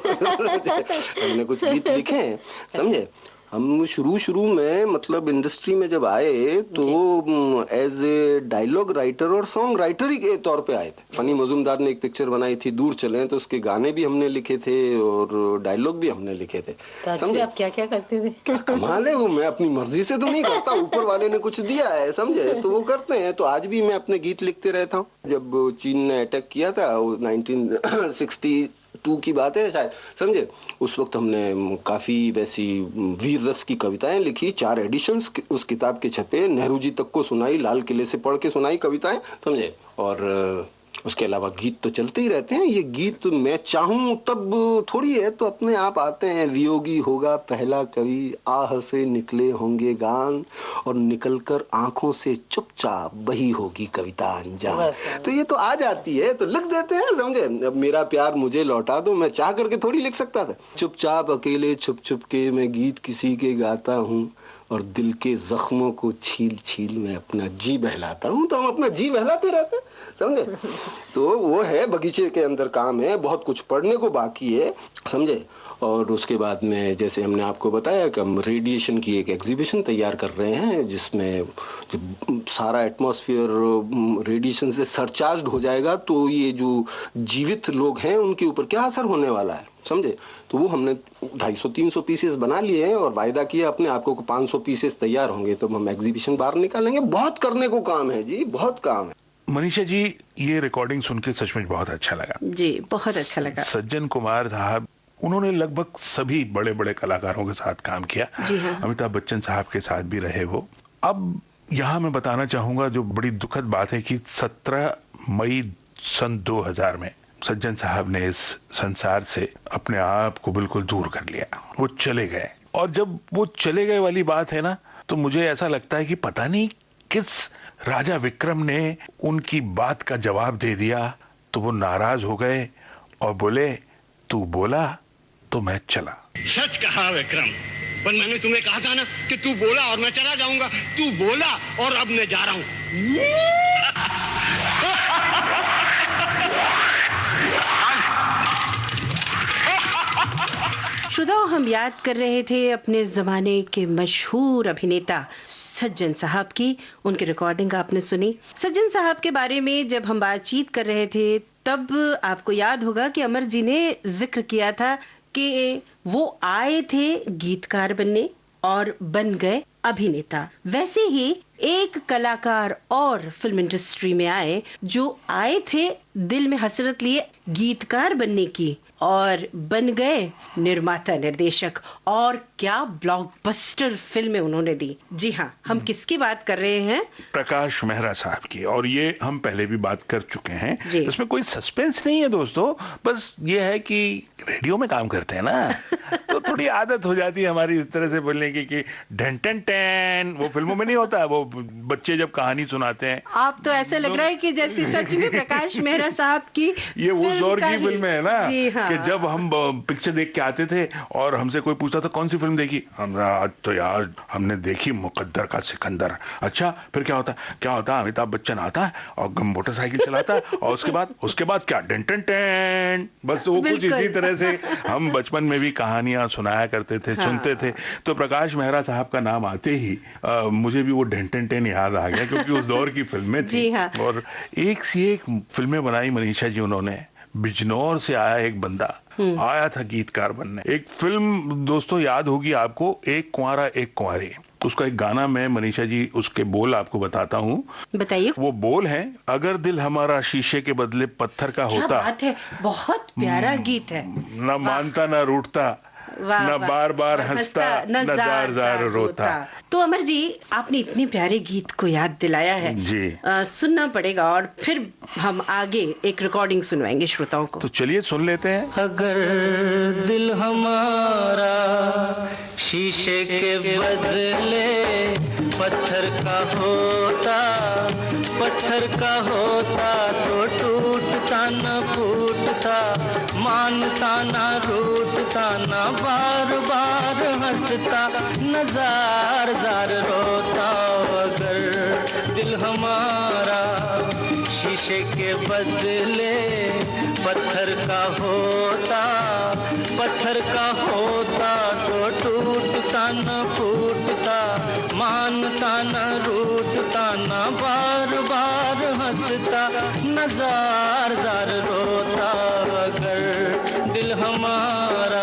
हमने कुछ गीत लिखे हैं, समझे। हम शुरू में मतलब इंडस्ट्री में जब आए तो एज ए डायलॉग राइटर और सॉन्ग राइटर ही के तौर पे आए थे। फनी मजूमदार ने एक पिक्चर बनाई थी दूर चले, तो उसके गाने भी हमने लिखे थे और डायलॉग भी हमने लिखे थे, समझे। आप क्या क्या करते थे? क्या कमाल है, वो मैं अपनी मर्जी से तो नहीं करता, ऊपर वाले ने कुछ दिया है, समझे, तो वो करते हैं। तो आज भी मैं अपने गीत लिखते रहता हूँ। जब चीन ने अटैक किया था, वो 1962 की बात है शायद, समझे, उस वक्त हमने काफी वैसी वीर रस की कविताएं लिखी, 4 एडिशंस उस किताब के छपे, नेहरू जी तक को सुनाई, लाल किले से पढ़ के सुनाई कविताएं, समझे। और उसके अलावा गीत तो चलते ही रहते हैं। ये गीत मैं चाहूं तब थोड़ी है, तो अपने आप आते हैं। वियोगी होगा पहला कवि, आह से निकले होंगे गान, और निकलकर आंखों से चुपचाप बही होगी कविता अनजान। तो ये तो आ जाती है, तो लिख देते हैं, समझे। अब मेरा प्यार मुझे लौटा दो, मैं चाह करके थोड़ी लिख सकता था। चुपचाप अकेले छुप छुप के मैं गीत किसी के गाता हूँ, और दिल के जख्मों को छील छील मैं अपना जी बहलाता हूँ। तो हम अपना जी बहलाते रहते हैं, समझे। तो वो है, बगीचे के अंदर काम है, बहुत कुछ पढ़ने को बाकी है, समझे। और उसके बाद में जैसे हमने आपको बताया कि हम रेडिएशन की एक एग्जीबिशन तैयार कर रहे हैं, जिसमें सारा एटमॉस्फेयर रेडिएशन से सरचार्ज्ड हो जाएगा, तो ये जो जीवित लोग हैं उनके ऊपर क्या असर होने वाला है, समझे। तो वो हमने 250-300 पीसेस बना लिए हैं और वायदा किया अपने आपको को 500 पीसेस तैयार होंगे तो हम एग्जीबिशन बाहर निकालेंगे। बहुत करने को काम है जी, बहुत काम है। मनीषा जी, ये रिकॉर्डिंग सुन के सचमुच बहुत अच्छा लगा जी, बहुत अच्छा लगा। सज्जन कुमार साहब, उन्होंने लगभग सभी बड़े बड़े कलाकारों के साथ काम किया। जी हाँ। अमिताभ बच्चन साहब के साथ भी रहे वो। अब यहाँ मैं बताना चाहूंगा, जो बड़ी दुखद बात है कि 17 मई सन 2000 में सज्जन साहब ने इस संसार से अपने आप को बिल्कुल दूर कर लिया, वो चले गए। और जब वो चले गए वाली बात है ना, तो मुझे ऐसा लगता है कि पता नहीं किस राजा विक्रम ने उनकी बात का जवाब दे दिया, तो वो नाराज हो गए और बोले, तू बोला तो मैं चला। सच कहा विक्रम, पर मैंने तुम्हें कहा था ना कि तू बोला और मैं चला जाऊंगा। तू बोला और अब मैं जा रहा हूं। श्रोताओ, हम याद कर रहे थे अपने जमाने के मशहूर अभिनेता सज्जन साहब की। उनकी रिकॉर्डिंग आपने सुनी। सज्जन साहब के बारे में जब हम बातचीत कर रहे थे, तब आपको याद होगा कि अमर जी ने जिक्र किया था कि वो आए थे गीतकार बनने और बन गए अभिनेता। वैसे ही एक कलाकार और फिल्म इंडस्ट्री में आए, जो आए थे दिल में हसरत लिए गीतकार बनने की, और बन गए निर्माता निर्देशक। और क्या ब्लॉकबस्टर फिल्में उन्होंने दी। जी हाँ, हम किसकी बात कर रहे हैं? प्रकाश मेहरा साहब की। और ये हम पहले भी बात कर चुके हैं, इसमें कोई सस्पेंस नहीं है दोस्तों, बस ये है कि रेडियो में काम करते हैं ना, तो थोड़ी आदत हो जाती है हमारी इस तरह से बोलने की कि ढन टन टन, वो फिल्मों में नहीं होता है, वो बच्चे जब कहानी सुनाते हैं। आप तो ऐसे लग रहा है कि जैसे सच में प्रकाश मेहरा साहब की ये उस दौर की फिल्म है ना, हाँ। कि जब हम पिक्चर देख के आते थे और हमसे कोई पूछता था कौन सी फिल्म देखी, हम आज तो यार हमने देखी मुकद्दर का सिकंदर। अच्छा, फिर क्या होता अमिताभ बच्चन आता है और मोटरसाइकिल चलाता है, और उसके बाद क्या, डन टन टन। बस वो कुछ इसी तरह से हम बचपन में भी कहानियां सुनाया करते थे, हाँ। सुनते थे। तो प्रकाश मेहरा साहब का नाम आते ही मुझे भी वो डन टन टन याद आ गया, क्योंकि उस दौर की फिल्में थी। हाँ। और एक सी एक फिल्में बनाई मनीषा जी उन्होंने, बिजनौर से आया एक बंदा आया था गीतकार बनने। एक फिल्म दोस्तों याद होगी आपको, एक कुंवारा एक कुंवारी, उसका एक गाना मैं मनीषा जी उसके बोल आपको बताता हूँ। बताइए। वो बोल हैं, अगर दिल हमारा शीशे के बदले पत्थर का क्या होता, बात है, बहुत प्यारा गीत है। न मानता न रूठता, न बार बार हंसता, न जार जार रोता। तो अमर जी, आपने इतने प्यारे गीत को याद दिलाया है जी। सुनना पड़ेगा और फिर हम आगे एक रिकॉर्डिंग सुनवाएंगे श्रोताओं को। तो चलिए सुन लेते हैं। अगर दिल हमारा शीशे के बदले पत्थर का होता, पत्थर का होता तो टूटता न फूटता, मानता न रूठता, न बार बार हंसता, न जार जार रोता। अगर दिल हमारा शीशे के बदले पत्थर का होता, पत्थर का होता तो टूटता न फूटता, मानता न रूठता, न बार बार हंसता, न जार जार रोता। अगर दिल हमारा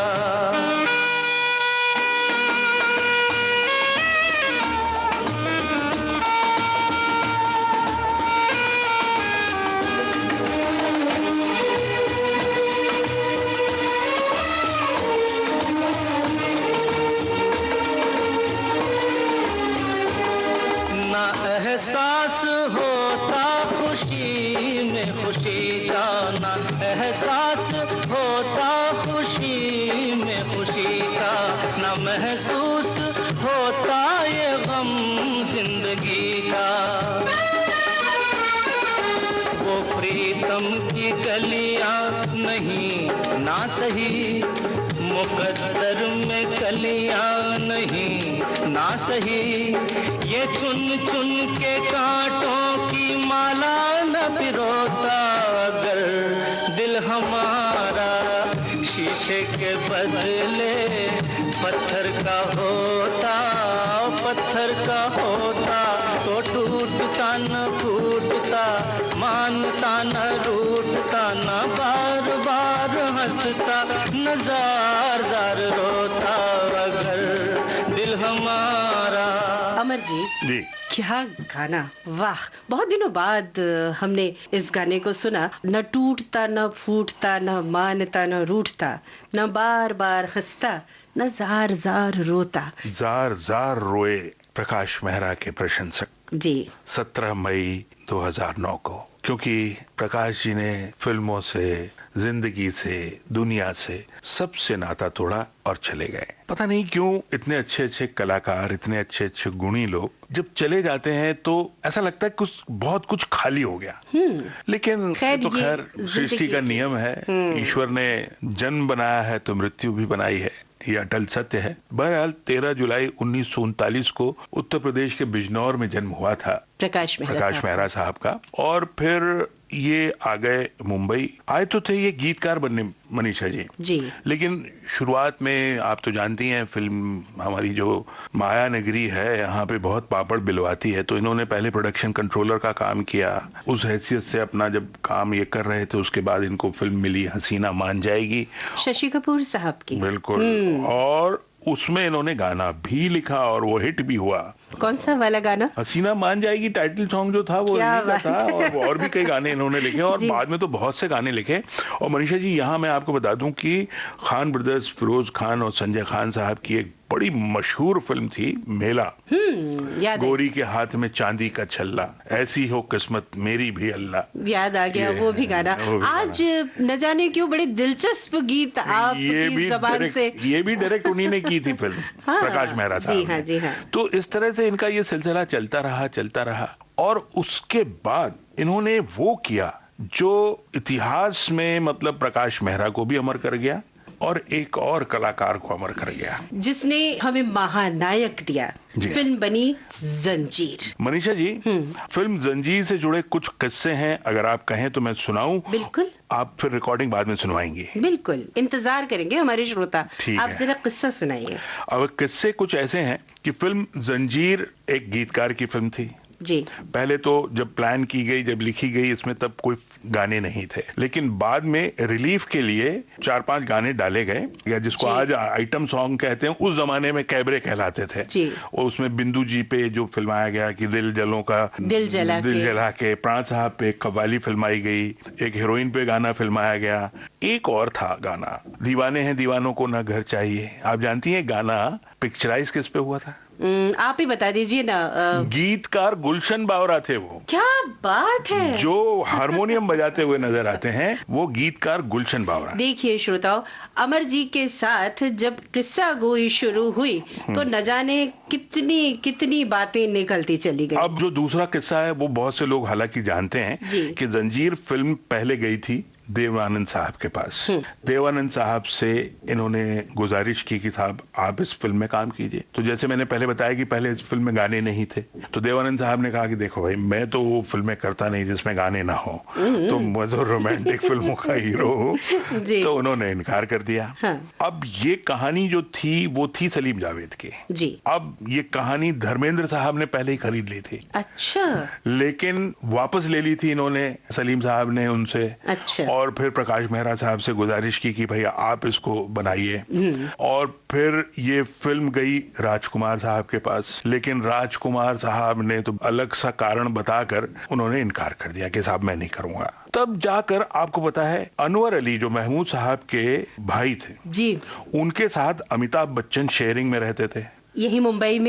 एहसास होता खुशी में खुशी का, ना एहसास होता खुशी में खुशी का, ना महसूस होता ये गम जिंदगी का। वो प्रीतम की गलियां नहीं ना सही, मुकद्दर में कलियां नहीं ना सही, ये चुन चुन के कांटों की माला न पिरोता। अगर दिल हमारा शीशे के बदले पत्थर का होता, पत्थर का होता तो टूटता न फूटता, मानता न रूठता, न बार बार हंसता, न जार जार रोता। अगर दिल हमारा। अमर जी, क्या गाना, वाह। बहुत दिनों बाद हमने इस गाने को सुना। न टूटता न फूटता, न मानता न रूठता, न बार बार हंसता, न जार जार रोता। जार जार रोए प्रकाश मेहरा के प्रशंसक जी 17 मई 2009 को, क्योंकि प्रकाश जी ने फिल्मों से, जिंदगी से, दुनिया से सबसे नाता तोड़ा और चले गए। पता नहीं क्यों इतने अच्छे अच्छे कलाकार, इतने अच्छे अच्छे गुणी लोग जब चले जाते हैं तो ऐसा लगता है कुछ बहुत कुछ खाली हो गया। लेकिन तो खैर सृष्टि का नियम है, ईश्वर ने जन्म बनाया है तो मृत्यु भी बनाई है, ये अटल सत्य है। बहरहाल 13 जुलाई 1939 को उत्तर प्रदेश के बिजनौर में जन्म हुआ था प्रकाश मेहरा साहब का, और फिर ये आ गए मुंबई। आए तो थे ये गीतकार बनने मनीषा जी, लेकिन शुरुआत में आप तो जानती हैं फिल्म हमारी जो माया नगरी है यहाँ पे बहुत पापड़ बिलवाती है, तो इन्होंने पहले प्रोडक्शन कंट्रोलर का काम किया। उस हैसियत से अपना जब काम ये कर रहे थे उसके बाद इनको फिल्म मिली हसीना मान जाएगी, शशि कपूर साहब की। बिल्कुल, और उसमें इन्होंने गाना भी लिखा और वो हिट भी हुआ। कौन सा वाला गाना? हसीना मान जाएगी टाइटल सॉन्ग जो था वो इन्हीं का था, और भी कई गाने इन्होंने लिखे और बाद में तो बहुत से गाने लिखे। और मनीषा जी यहाँ मैं आपको बता दूं कि खान ब्रदर्स, फिरोज खान और संजय खान साहब की एक बड़ी मशहूर फिल्म थी मेला, गोरी के हाथ में चांदी का छल्ला, ऐसी हो किस्मत मेरी भी अल्लाह। याद आ गया वो भी गाना। आज न जाने क्यों बड़े दिलचस्प गीत आपकी ज़बान से। ये भी डायरेक्ट उन्हीं ने की थी फिल्म, प्रकाश मेहरा साहब। जी हाँ। तो इस तरह से इनका ये सिलसिला चलता रहा और उसके बाद इन्होंने वो किया जो इतिहास में मतलब प्रकाश मेहरा को भी अमर कर गया और एक और कलाकार को अमर कर गया, जिसने हमें महानायक दिया। फिल्म बनी जंजीर। मनीषा जी, फिल्म जंजीर से जुड़े कुछ किस्से हैं, अगर आप कहें तो मैं सुनाऊं? बिल्कुल। आप फिर रिकॉर्डिंग बाद में सुनवाएंगी? बिल्कुल, इंतजार करेंगे हमारे श्रोता। आप जरा किस्सा सुनाइए। अब किस्से कुछ ऐसे हैं कि फिल्म जंजीर एक गीतकार की फिल्म थी, जी। पहले तो जब प्लान की गई, जब लिखी गई, इसमें तब कोई गाने नहीं थे, लेकिन बाद में रिलीफ के लिए 4-5 गाने डाले गए, या जिसको जी। आज आइटम सॉन्ग कहते हैं, उस जमाने में कैबरे कहलाते थे। जी। और उसमें बिंदु जी पे जो फिल्माया गया कि दिल जला के, प्राण साहब पे कव्वाली फिल्माई गई, एक हीरोइन पे गाना फिल्माया गया, एक और था गाना दीवाने हैं दीवानों को ना घर चाहिए। आप जानती हैं गाना पिक्चराइज किस पे हुआ था? आप ही बता दीजिए ना। गीतकार गुलशन बावरा थे वो। क्या बात है। जो हारमोनियम बजाते हुए नजर आते हैं वो गीतकार गुलशन बावरा। देखिए श्रोताओ, अमर जी के साथ जब किस्सा गोई शुरू हुई तो न जाने कितनी कितनी बातें निकलती चली गई। अब जो दूसरा किस्सा है वो बहुत से लोग हालांकि जानते हैं कि जंजीर फिल्म पहले गई थी देवानंद साहब के पास। देवानंद साहब से इन्होंने गुजारिश की कि साहब आप इस फिल्म में काम कीजिए। तो जैसे मैंने पहले बताया कि पहले इस फिल्म में गाने नहीं थे, तो देवानंद साहब ने कहा कि देखो भाई, मैं तो वो फिल्में करता नहीं जिसमें गाने ना हो, तो मैं तो रोमांटिक फिल्मों का हीरो हूँ। तो उन्होंने इनकार कर दिया। अब ये कहानी जो थी वो थी सलीम जावेद की जी। अब ये कहानी धर्मेंद्र साहब ने पहले ही खरीद ली थी। अच्छा। लेकिन वापस ले ली थी इन्होंने, सलीम साहब ने उनसे। अच्छा। और फिर प्रकाश मेहरा साहब से गुजारिश की कि भैया आप इसको बनाइए। और फिर ये फिल्म गई राजकुमार साहब के पास, लेकिन राजकुमार साहब ने तो अलग सा कारण बताकर उन्होंने इनकार कर दिया कि साहब मैं नहीं करूंगा। तब जाकर आपको पता है अनवर अली जो महमूद साहब के भाई थे जी, उनके साथ अमिताभ बच्चन शेयरिंग में रहते थे, यही मुंबई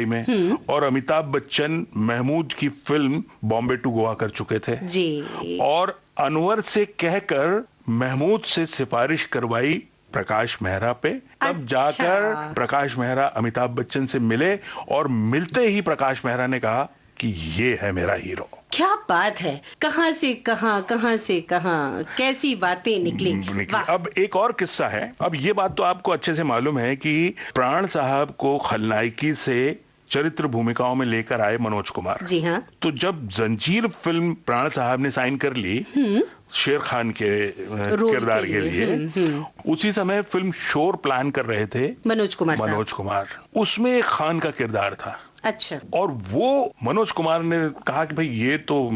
में। और अमिताभ बच्चन महमूद की फिल्म बॉम्बे टू गोवा कर चुके थे जी। और अनवर से कहकर महमूद से सिफारिश करवाई प्रकाश मेहरा पे। तब जाकर प्रकाश मेहरा अमिताभ बच्चन से मिले और मिलते ही प्रकाश मेहरा ने कहा कि ये है मेरा हीरो। क्या बात है, कहां से कहां कैसी बातें निकली। अब एक और किस्सा है। अब ये बात तो आपको अच्छे से मालूम है कि प्राण साहब को खलनायकी से चरित्र भूमिकाओं में लेकर आए मनोज कुमार। जी हाँ। तो जब जंजीर फिल्म प्राण साहब ने साइन कर ली शेर खान के किरदार के लिए, उसी समय फिल्म शोर प्लान कर रहे थे मनोज कुमार। उसमें एक खान का किरदार था। अच्छा। और वो मनोज कुमार ने कहा कि भाई ये तो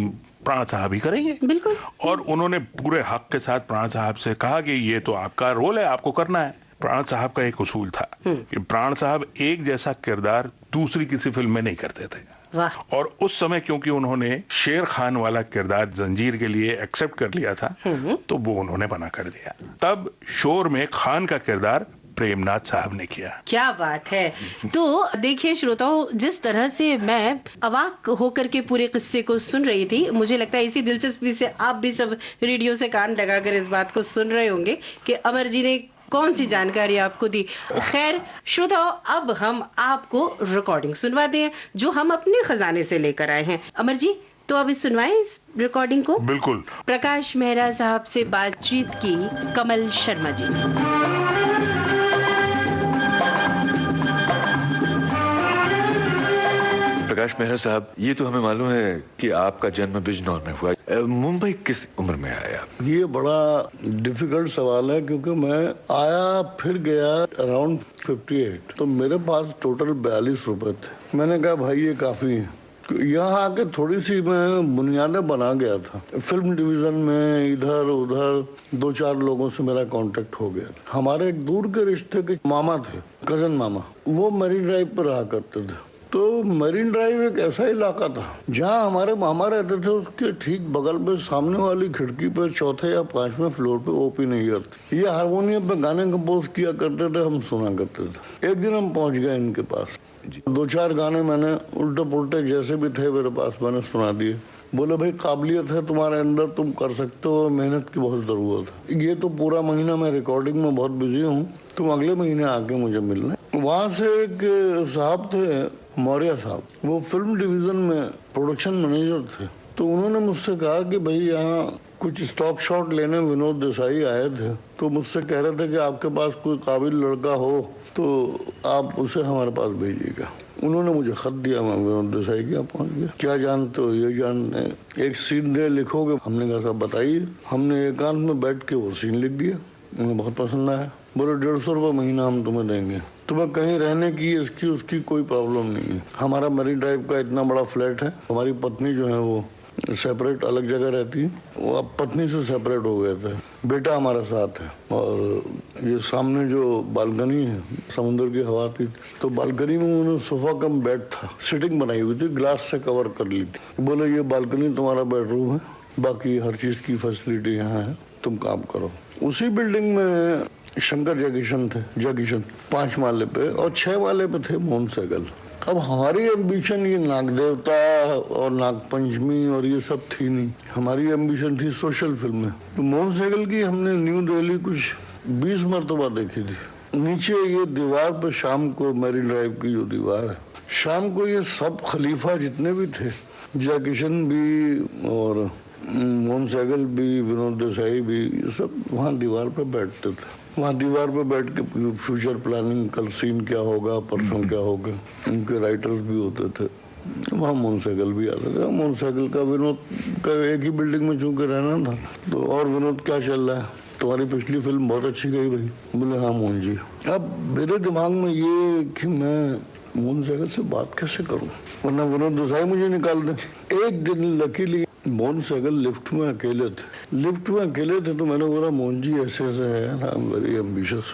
प्राण साहब ही करेंगे। बिल्कुल। और उन्होंने पूरे हक के साथ प्राण साहब से कहा कि ये तो आपका रोल है, आपको करना है। प्राण साहब का एक उसूल था कि प्राण साहब एक जैसा किरदार दूसरी किसी फिल्म में नहीं करते थे। वाह। और उस समय क्योंकि उन्होंने शेर खान वाला किरदार जंजीर के लिए एक्सेप्ट कर लिया था, तो वो उन्होंने बना कर दिया। तब शोर में खान का किरदार प्रेमनाथ साहब ने किया। क्या बात है। तो देखिए श्रोताओं, जिस तरह से मैं अवाक होकर के पूरे किस्से को सुन रही थी, मुझे लगता है इसी दिलचस्पी से आप भी सब रेडियो से कान लगाकर इस बात को सुन रहे होंगे कि अमर जी ने कौन सी जानकारी आपको दी। खैर श्रोताओं, अब हम आपको रिकॉर्डिंग सुनवाते हैं जो हम अपने खजाने से लेकर आए हैं। अमर जी, तो अभी सुनवाएं इस रिकॉर्डिंग को। बिल्कुल। प्रकाश मेहरा साहब से बातचीत की कमल शर्मा जी ने। प्रकाश मेहरा साहब, ये तो हमें मालूम है कि आपका जन्म बिजनौर में हुआ। मुंबई किस उम्र में आया? ये बड़ा डिफिकल्ट सवाल है क्योंकि मैं आया फिर गया अराउंड 58, तो मेरे पास टोटल 42 रुपए थे। मैंने कहा भाई ये काफी है। यहाँ आके थोड़ी सी मैं बुनियादें बना गया था। फिल्म डिवीजन में इधर उधर 2-4 लोगों से मेरा कांटेक्ट हो गया। हमारे एक दूर के रिश्ते के मामा थे, कजन मामा, वो मरीन ड्राइव पर रहा करते थे। तो मरीन ड्राइव एक ऐसा इलाका था जहाँ हमारे मामा रहते थे, उसके ठीक बगल में सामने वाली खिड़की पर 4थे या 5वें फ्लोर पे ओपी नैयर थे। ये हारमोनियम पे गाने कंपोज किया करते थे, हम सुना करते थे। एक दिन हम पहुंच गए इनके पास। 2-4 गाने मैंने उल्टे पुल्टे जैसे भी थे मेरे पास मैंने सुना दिए। बोले भाई काबिलियत है तुम्हारे अंदर, तुम कर सकते हो, मेहनत की बहुत जरूरत है। ये तो पूरा महीना मैं रिकॉर्डिंग में बहुत बिजी हूँ, तुम अगले महीने आके मुझे मिलना। वहाँ से एक साहब थे मौर्य साहब, वो फिल्म डिवीजन में प्रोडक्शन मैनेजर थे। तो उन्होंने मुझसे कहा कि भाई यहाँ कुछ स्टॉक शॉट लेने विनोद देसाई आए थे, तो मुझसे कह रहे थे कि आपके पास कोई काबिल लड़का हो तो आप उसे हमारे पास भेजिएगा। उन्होंने मुझे खत दिया, मैं विनोद देसाई के यहाँ पहुँच गया। क्या जानते हो, ये जानते, एक सीन दे लिखोगे? हमने कहा साहब बताइए। हमने एकांत में बैठ के वो सीन लिख दिया, उन्हें बहुत पसंद आया। बोले 150 रुपये महीना हम तुम्हें देंगे, तुम्हें कहीं रहने की इसकी उसकी कोई प्रॉब्लम नहीं है। हमारा मरीन ड्राइव का इतना बड़ा फ्लैट है, हमारी पत्नी जो है वो सेपरेट अलग जगह रहती है, वो अब पत्नी से सेपरेट हो गए थे, बेटा हमारे साथ है। और ये सामने जो बालकनी है, समुद्र की हवा थी, तो बालकनी में उन्होंने सोफा कम बेड था, सिटिंग बनाई हुई थी, ग्लास से कवर कर ली थी। बोले ये बालकनी तुम्हारा बेडरूम है, बाकी हर चीज की फैसिलिटी यहाँ है, तुम काम करो। उसी बिल्डिंग में शंकर जयकिशन थे, जयकिशन 5 माले पे, और 6 माले पे थे मोहन सहगल। अब हमारी एम्बिशन ये नाग देवता और नाग पंचमी और ये सब थी नहीं, हमारी एम्बिशन थी सोशल फिल्में। तो मोहन सहगल की हमने न्यू दिल्ली कुछ 20 मरतबा देखी थी। नीचे ये दीवार पे शाम को मैरी ड्राइव की जो दीवार है, शाम को ये सब खलीफा जितने भी थे, जयकिशन भी और मोहन सहगल भी, विनोद देसाई भी, ये सब वहाँ दीवार पे बैठते थे। वहाँ दीवार पे बैठ के फ्यूचर प्लानिंग, कल सीन क्या होगा, परसों क्या होगा, उनके राइटर्स भी होते थे। वहाँ मोहन सहगल भी आते थे। मोहन सहगल का विनोद का एक ही बिल्डिंग में चूंकि रहना था, तो और विनोद क्या चल रहा है, तुम्हारी पिछली फिल्म बहुत अच्छी गई भाई। बोले हाँ मोहन जी। अब मेरे दिमाग में ये कि मैं मोहन सहगल से बात कैसे करूं, वरना विनोद देसाई मुझे निकाल दे। एक दिन लकीली मोहन सहगल लिफ्ट में अकेले थे, तो मैंने बोला मोहन जी ऐसे है, I am very ambitious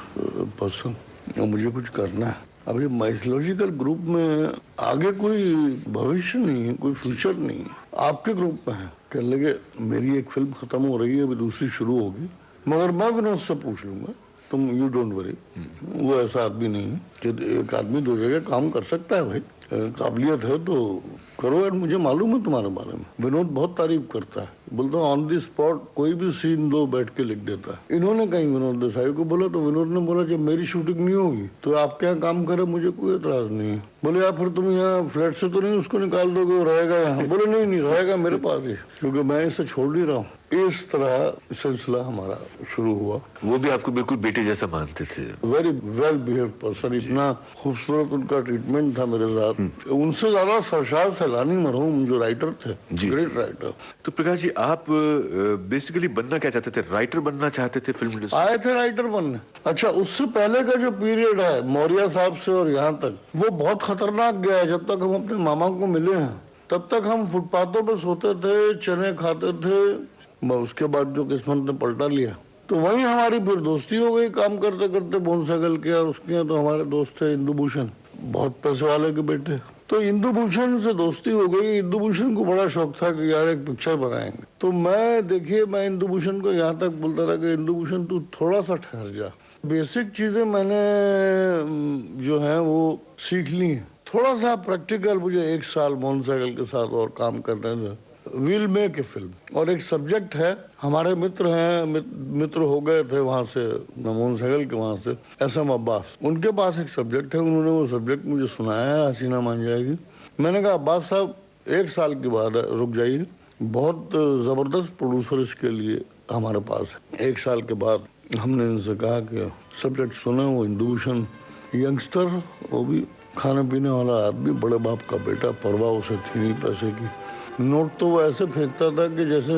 person और मुझे कुछ करना है। अब ये माइथोलॉजिकल ग्रुप में आगे कोई भविष्य नहीं है, कोई फ्यूचर नहीं है, आपके ग्रुप में है। कहने लगे मेरी एक फिल्म खत्म हो रही है, अभी दूसरी शुरू होगी, मगर मैं विनोद से पूछ लूंगा, तुम यू डोंट वरी। वो ऐसा आदमी नहीं है कि एक आदमी 2 जगह काम कर सकता है भाई, काबिलियत है तो करो यार, मुझे मालूम है तुम्हारे बारे में। विनोद बहुत तारीफ करता है, बोलता ऑन दी स्पॉट कोई भी सीन दो बैठ के लिख देता है। इन्होंने कहीं विनोद देसाई को बोला, तो विनोद ने बोला जब मेरी शूटिंग नहीं होगी तो आप क्या काम करें, मुझे कोई एतराज नहीं है। बोले यार फिर तुम यहाँ फ्लैट से तो नहीं उसको निकाल दोगे, वो रहेगा यहाँ? बोले नहीं रहेगा मेरे पास ही, क्योंकि मैं इसे छोड़ नहीं रहा हूँ। इस तरह सिलसिला हमारा शुरू हुआ। वो भी आपको बिल्कुल बेटे जैसा मानते थे। वेरी वेल बिहेव पर्सन, इतना खूबसूरत उनका ट्रीटमेंट था मेरे साथ। उनसे ज्यादा सरशाद सैलानी मरहूम जो राइटर थे, ग्रेट राइटर। तो प्रकाश जी आप बेसिकली बनना क्या चाहते थे, राइटर बनना चाहते थे फिल्म इंडस्ट्री? आए थे राइटर बनने। अच्छा, उससे पहले का जो पीरियड है मौर्य साहब से और यहाँ तक, वो बहुत खतरनाक गया है। जब तक हम अपने मामा को मिले हैं तब तक हम फुटपाथों पे सोते थे, चने खाते थे। उसके बाद जो किस्मत ने पलटा लिया, तो वहीं हमारी फिर दोस्ती हो गई काम करते करते। मोहन सहगल के और उसके तो हमारे दोस्त थे इंदु भूषण, बहुत पैसे वाले के बेटे। तो इंदु भूषण से दोस्ती हो गई। इंदु भूषण को बड़ा शौक था कि यार एक पिक्चर बनाएंगे। तो मैं इंदु भूषण को यहाँ तक बोलता था कि इंदु भूषण तू थोड़ा सा ठहर जा, बेसिक चीजें मैंने जो है वो सीख ली, थोड़ा सा प्रैक्टिकल मुझे 1 साल मोहन सहगल के साथ और काम करने दे। Will make a film. और एक सब्जेक्ट है, हमारे मित्र हैं, मित्र हो गए थे वहाँ से, मोहन सहगल के वहाँ से, SM अब्बास, उनके पास एक सब्जेक्ट है, उन्होंने वो सब्जेक्ट मुझे सुनाया है, हसीना मान जाएगी। मैंने कहा अब्बास साहब 1 साल के बाद रुक जाइए, बहुत जबरदस्त प्रोड्यूसर इसके लिए हमारे पास है। 1 साल के बाद हमने इनसे कहा कि सब्जेक्ट सुना। वो इंदु भूषण यंगस्टर, वो भी खाने पीने वाला आदमी, बड़े बाप का बेटा, परवाह उसे थी नहीं पैसे की। नोट तो वो ऐसे फेंकता था कि जैसे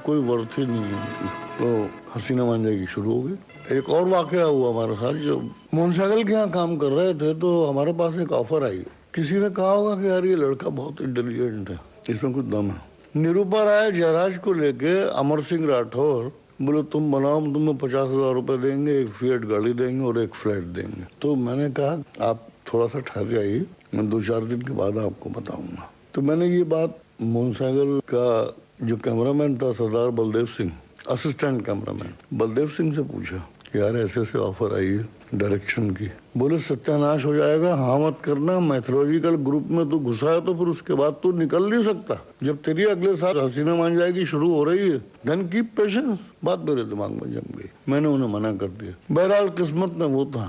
कोई वर्थ ही नहीं है। तो हसीना मान जाएगी शुरू हो गई। एक और वाकया हुआ हमारे साथ, जो मोहन सहगल के यहाँ काम कर रहे थे तो हमारे पास एक ऑफर आई। किसी ने कहा होगा कि यार ये लड़का बहुत इंटेलिजेंट है, इसमें कुछ दम है। निरूपा राय जयराज को लेके अमर सिंह राठौर बोले तुम बनाओ, तुम्हें 50,000 रुपए देंगे, एक फिएट गाड़ी देंगे और एक फ्लैट देंगे। तो मैंने कहा आप थोड़ा सा ठहर जाइए, मैं 2-4 दिन के बाद आपको बताऊंगा। तो मैंने ये बात मोहन सहगल का जो कैमरामैन था सरदार बलदेव सिंह, असिस्टेंट कैमरामैन बलदेव सिंह से पूछा कि यार ऐसे ऑफर आई है डायरेक्शन की। बोले सत्यानाश हो जाएगा, हाँ मत करना, मैथोलॉजिकल ग्रुप में तू घुसा है तो फिर उसके बाद तू निकल नहीं सकता। जब तेरी अगले साल हसीना मान जाएगी शुरू हो रही है, देन कीप पेशेंस। बात मेरे दिमाग में जम गई, मैंने उन्हें मना कर दिया। बहरहाल किस्मत में वो था,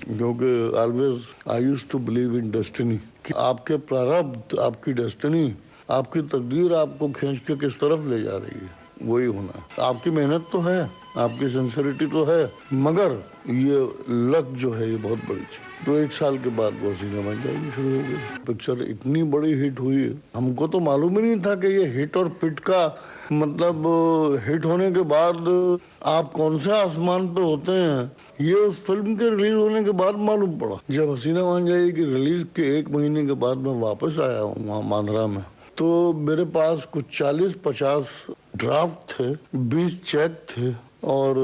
क्योंकि always I used to believe in destiny, कि आपके प्रारब्ध, आपकी डेस्टिनी, आपकी तकदीर आपको खींच के किस तरफ ले जा रही है। वही होना है। आपकी मेहनत तो है, आपकी सिंसियरिटी तो है, मगर ये लक जो है ये बहुत बड़ी चीज। तो 1 साल के बाद वो सीने बन जाएगी शुरू हो गई। पिक्चर इतनी बड़ी हिट हुई, हमको तो मालूम ही नहीं था कि ये हिट और पिट का मतलब हिट होने के बाद आप कौन से आसमान पे होते हैं, ये उस फिल्म के रिलीज होने के बाद मालूम पड़ा। जब हसीना मान जाएगी की रिलीज के 1 महीने के बाद मैं वापस आया हूँ वहाँ मांद्रा में, तो मेरे पास कुछ 40-50 ड्राफ्ट थे, 20 चेक थे, और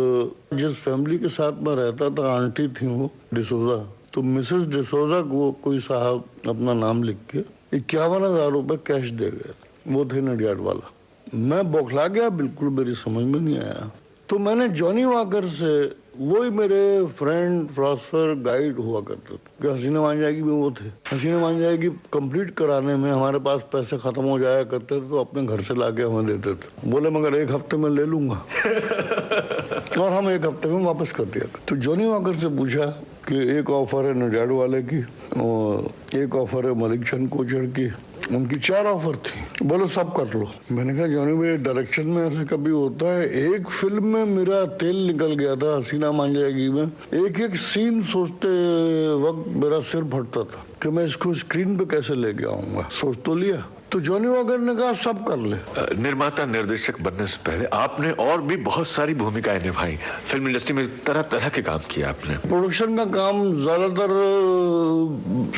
जिस फैमिली के साथ मैं रहता था आंटी थी वो डिसोजा, तो मिसेस डिसोजा को कोई साहब अपना नाम लिख के 51,000 रुपए कैश दे गए। वो थे नडियाड वाला। मैं बौखला गया, बिल्कुल मेरी समझ में नहीं आया। तो मैंने जॉनी वॉकर से, वही मेरे फ्रेंड फिलोसफर गाइड हुआ करते थे, हसीना मान जाएगी में वो थे। हसीना मान जाएगी कंप्लीट कराने में हमारे पास पैसे खत्म हो जाया करते थे, तो अपने घर से लाके हमें देते थे। बोले मगर 1 हफ्ते में ले लूंगा और हम 1 हफ्ते में वापस कर दिया। तो जॉनी वॉकर से पूछा कि एक ऑफर है नडियाड वाले की और एक ऑफर है मलिक चंद कोचर की, उनकी 4 ऑफर थी। बोलो सब कर लो। मैंने कहा जॉनी भाई डायरेक्शन में ऐसे कभी होता है? एक फिल्म में मेरा तेल निकल गया था हसीना मान जाएगी में, एक सीन सोचते वक्त मेरा सिर फटता था कि मैं इसको स्क्रीन पे कैसे लेके आऊंगा। सोच तो लिया। तो जॉनी वॉकर ने कहा सब कर ले। निर्माता निर्देशक बनने से पहले आपने और भी बहुत सारी भूमिकाएं निभाई। फिल्म इंडस्ट्री में तरह तरह के काम किया आपने। प्रोडक्शन का काम ज्यादातर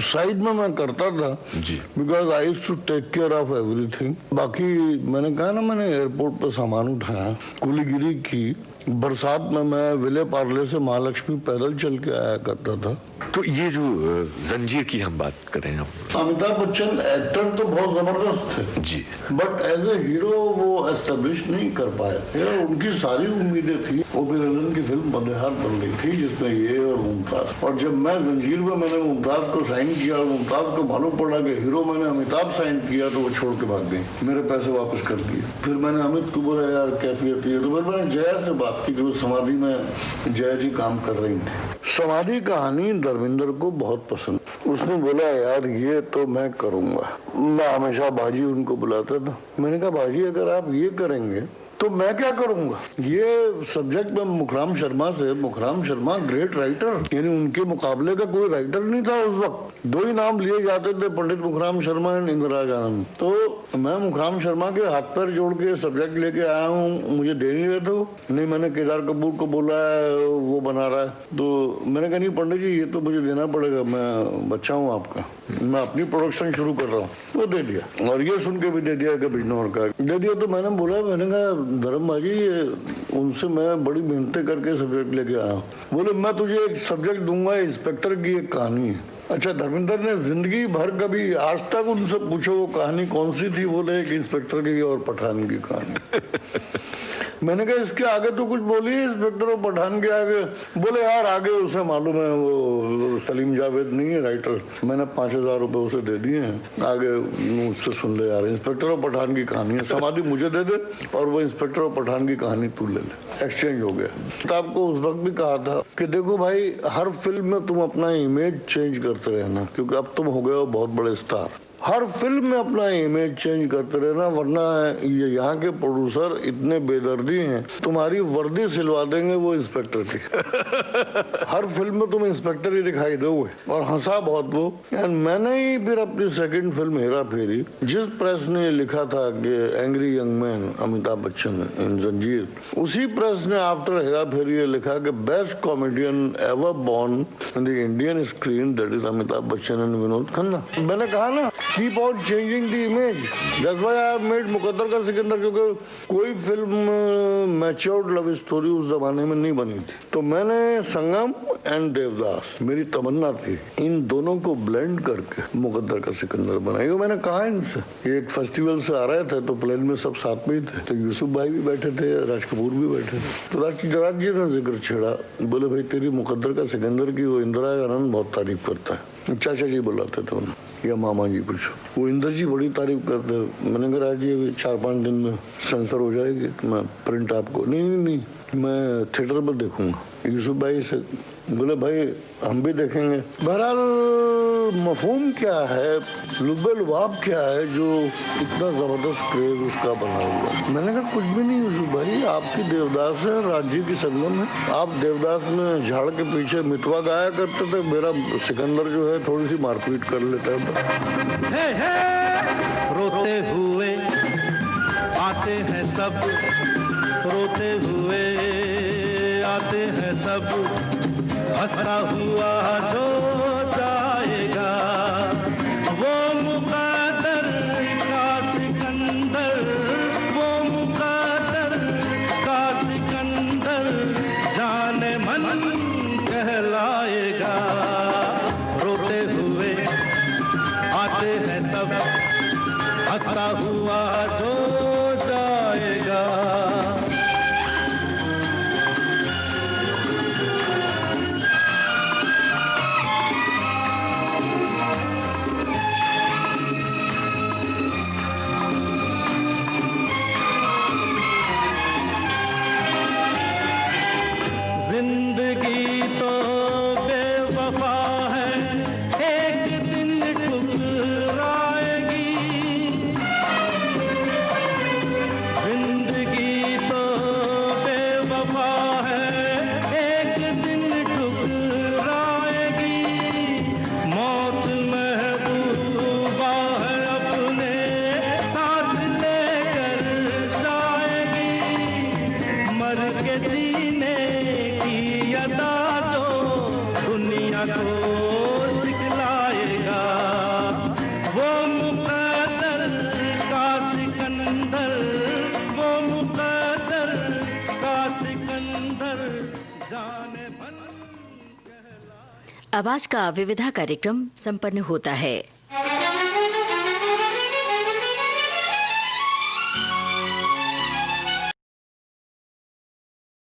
साइड में मैं करता था जी, because I used to take care of everything. बाकी मैंने कहा ना, मैंने एयरपोर्ट पे सामान उठाया, कुलीगिरी की, बरसात में मैं विले पार्ले से महालक्ष्मी पैदल चल के आया करता था। तो ये जो जंजीर की हम बात करें, हम अमिताभ बच्चन एक्टर तो बहुत जबरदस्त थे जी, बट एज ए हीरो वो एस्टेब्लिश नहीं कर पाए थे। उनकी सारी उम्मीदें थी। ओबेरन की फिल्म बंदेहार बन रही थी जिसमें ये और मुमताज, और जब मैं जंजीर में मैंने मुमताज को साइन किया और मुमताज को मालूम पड़ा कि हीरो मैंने अमिताभ साइन किया, तो वो छोड़ के भाग गई, मेरे पैसे वापस कर दिए। फिर मैंने अमित को बोला यार कैफियत है, तो फिर मैंने जया से बात की, वो समाधि में जया जी काम कर रही थी। समाधि कहानी धर्मेंद्र को बहुत पसंद, उसने बोला यार ये तो मैं करूंगा। मैं हमेशा बाजी उनको बुलाता था। मैंने कहा बाजी अगर आप ये करेंगे तो मैं क्या करूंगा। ये सब्जेक्ट में मुखराम शर्मा से, मुखराम शर्मा ग्रेट राइटर, यानी उनके मुकाबले का कोई राइटर नहीं था उस वक्त। 2 ही नाम लिए जाते थे, पंडित मुखराम शर्मा एंड इंदिराज आनंद। तो मैं मुखराम शर्मा के हाथ पैर जोड़ के सब्जेक्ट लेके आया हूँ, मुझे दे नहीं रहे थे। नहीं, मैंने केदार कपूर को बोला है, वो बना रहा है। तो मैंने कहा नहीं पंडित जी ये तो मुझे देना पड़ेगा, मैं बच्चा हूँ आपका, मैं अपनी प्रोडक्शन शुरू कर रहा हूँ। वो दे दिया, और ये सुन के भी दे दिया कि बिजनौर का दे दिया। तो मैंने बोला, मैंने कहा धर्म भाजी उनसे मैं बड़ी मेहनतें करके सब्जेक्ट लेके आया हूँ। बोले मैं तुझे एक सब्जेक्ट दूंगा, इंस्पेक्टर की एक कहानी है। अच्छा, धर्मेंद्र ने जिंदगी भर कभी आज तक उनसे पूछो वो कहानी कौन सी थी, बोले एक इंस्पेक्टर की और पठान की कहानी। मैंने कहा इसके आगे तो कुछ बोलिए, इंस्पेक्टर और पठान के आगे। बोले यार आगे उसे मालूम है, वो सलीम जावेद नहीं है राइटर, मैंने 5,000 रुपए उसे दे दिए हैं, आगे मुझसे सुन ले यार। इंस्पेक्टर और पठान की कहानी है, समाधि मुझे दे दे और वो इंस्पेक्टर और पठान की कहानी तू ले ले। एक्सचेंज हो गया। तो आपको उस वक्त भी कहा था कि देखो भाई हर फिल्म में तुम अपना इमेज चेंज करते रहना, क्योंकि अब तुम हो गए हो बहुत बड़े स्टार। हर फिल्म में अपना इमेज चेंज करते रहना, वरना ये यहाँ के प्रोड्यूसर इतने बेदर्दी हैं, तुम्हारी वर्दी सिलवा देंगे वो इंस्पेक्टर की। हर फिल्म में तुम इंस्पेक्टर ही दिखाई दोगे। और हंसा बहुत वो। एंड मैंने ही फिर अपनी सेकंड फिल्म हेरा फेरी, जिस प्रेस ने लिखा था कि angry young man Amitabh Bachchan in Zanjeer, उसी प्रेस ने आफ्टर हेरा फेरी ये लिखा कि best comedian ever born in the Indian screen that is Amitabh Bachchan and Vinod Khanna. मैंने कहा ना, keep on changing the image. That's why I have made मुकद्दर का सिकंदर, क्योंकि कोई फिल्म मैच्योर्ड लव स्टोरी उस जमाने में नहीं बनी थी। तो मैंने संगम एंड देवदास, मेरी तमन्ना थी इन दोनों को ब्लेंड करके मुकद्दर का सिकंदर बनाई। वो मैंने कहा इनसे, एक फेस्टिवल से आ रहे थे तो प्लेन में सब साथ में ही थे, तो यूसुफ भाई भी बैठे थे, राज कपूर भी बैठे थे। तो राज जी ने जिक्र छेड़ा, बोले भाई तेरी मुकद्दर का सिकंदर की वो इंदिरा आनंद बहुत तारीफ करता है। चाचा जी बुलाते थे उन्हें या मामा जी कुछ, वो इंदर जी बड़ी तारीफ करते। मैंने कहा राज जी 4-5 दिन में सेंसर हो जाएगी, तो मैं प्रिंट आपको नहीं मैं थिएटर पर देखूंगा। यूसुफ भाई से बोले भाई हम भी देखेंगे। बहरहाल मफहूम क्या है, लुब्बे लुबाब क्या है जो इतना जबरदस्त क्रेज उसका बना हुआ। मैंने कहा कुछ भी नहीं यूसुफ भाई, आपकी देवदास है, राजीव की संगम है। आप देवदास में झाड़ के पीछे मितवा गाया करते थे, मेरा सिकंदर जो है थोड़ी सी मारपीट कर लेता था। रोते हुए आते हैं सब, रोते हुए आते हैं सब, हंसता हुआ जो जाएगा वो मुकद्दर का सिकंदर, वो मुकद्दर का सिकंदर जाने मन कहलाएगा। रोते हुए आते हैं सब, हंसता हुआ जो जाएगा। जिंदगी तो बेवफा है, एक दिन ठुकराएगी। जिंदगी तो बेवफा है, एक दिन ठुकराएगी। मौत महबूबा है, अपने साथ लेकर जाएगी। मर के जीने अदा जो दुनिया को सिखलाएगा, वो मुकद्दर का सिकंदर, वो मुकद्दर का सिकंदर जाने मन। अब आज का विविधा कार्यक्रम संपन्न होता है।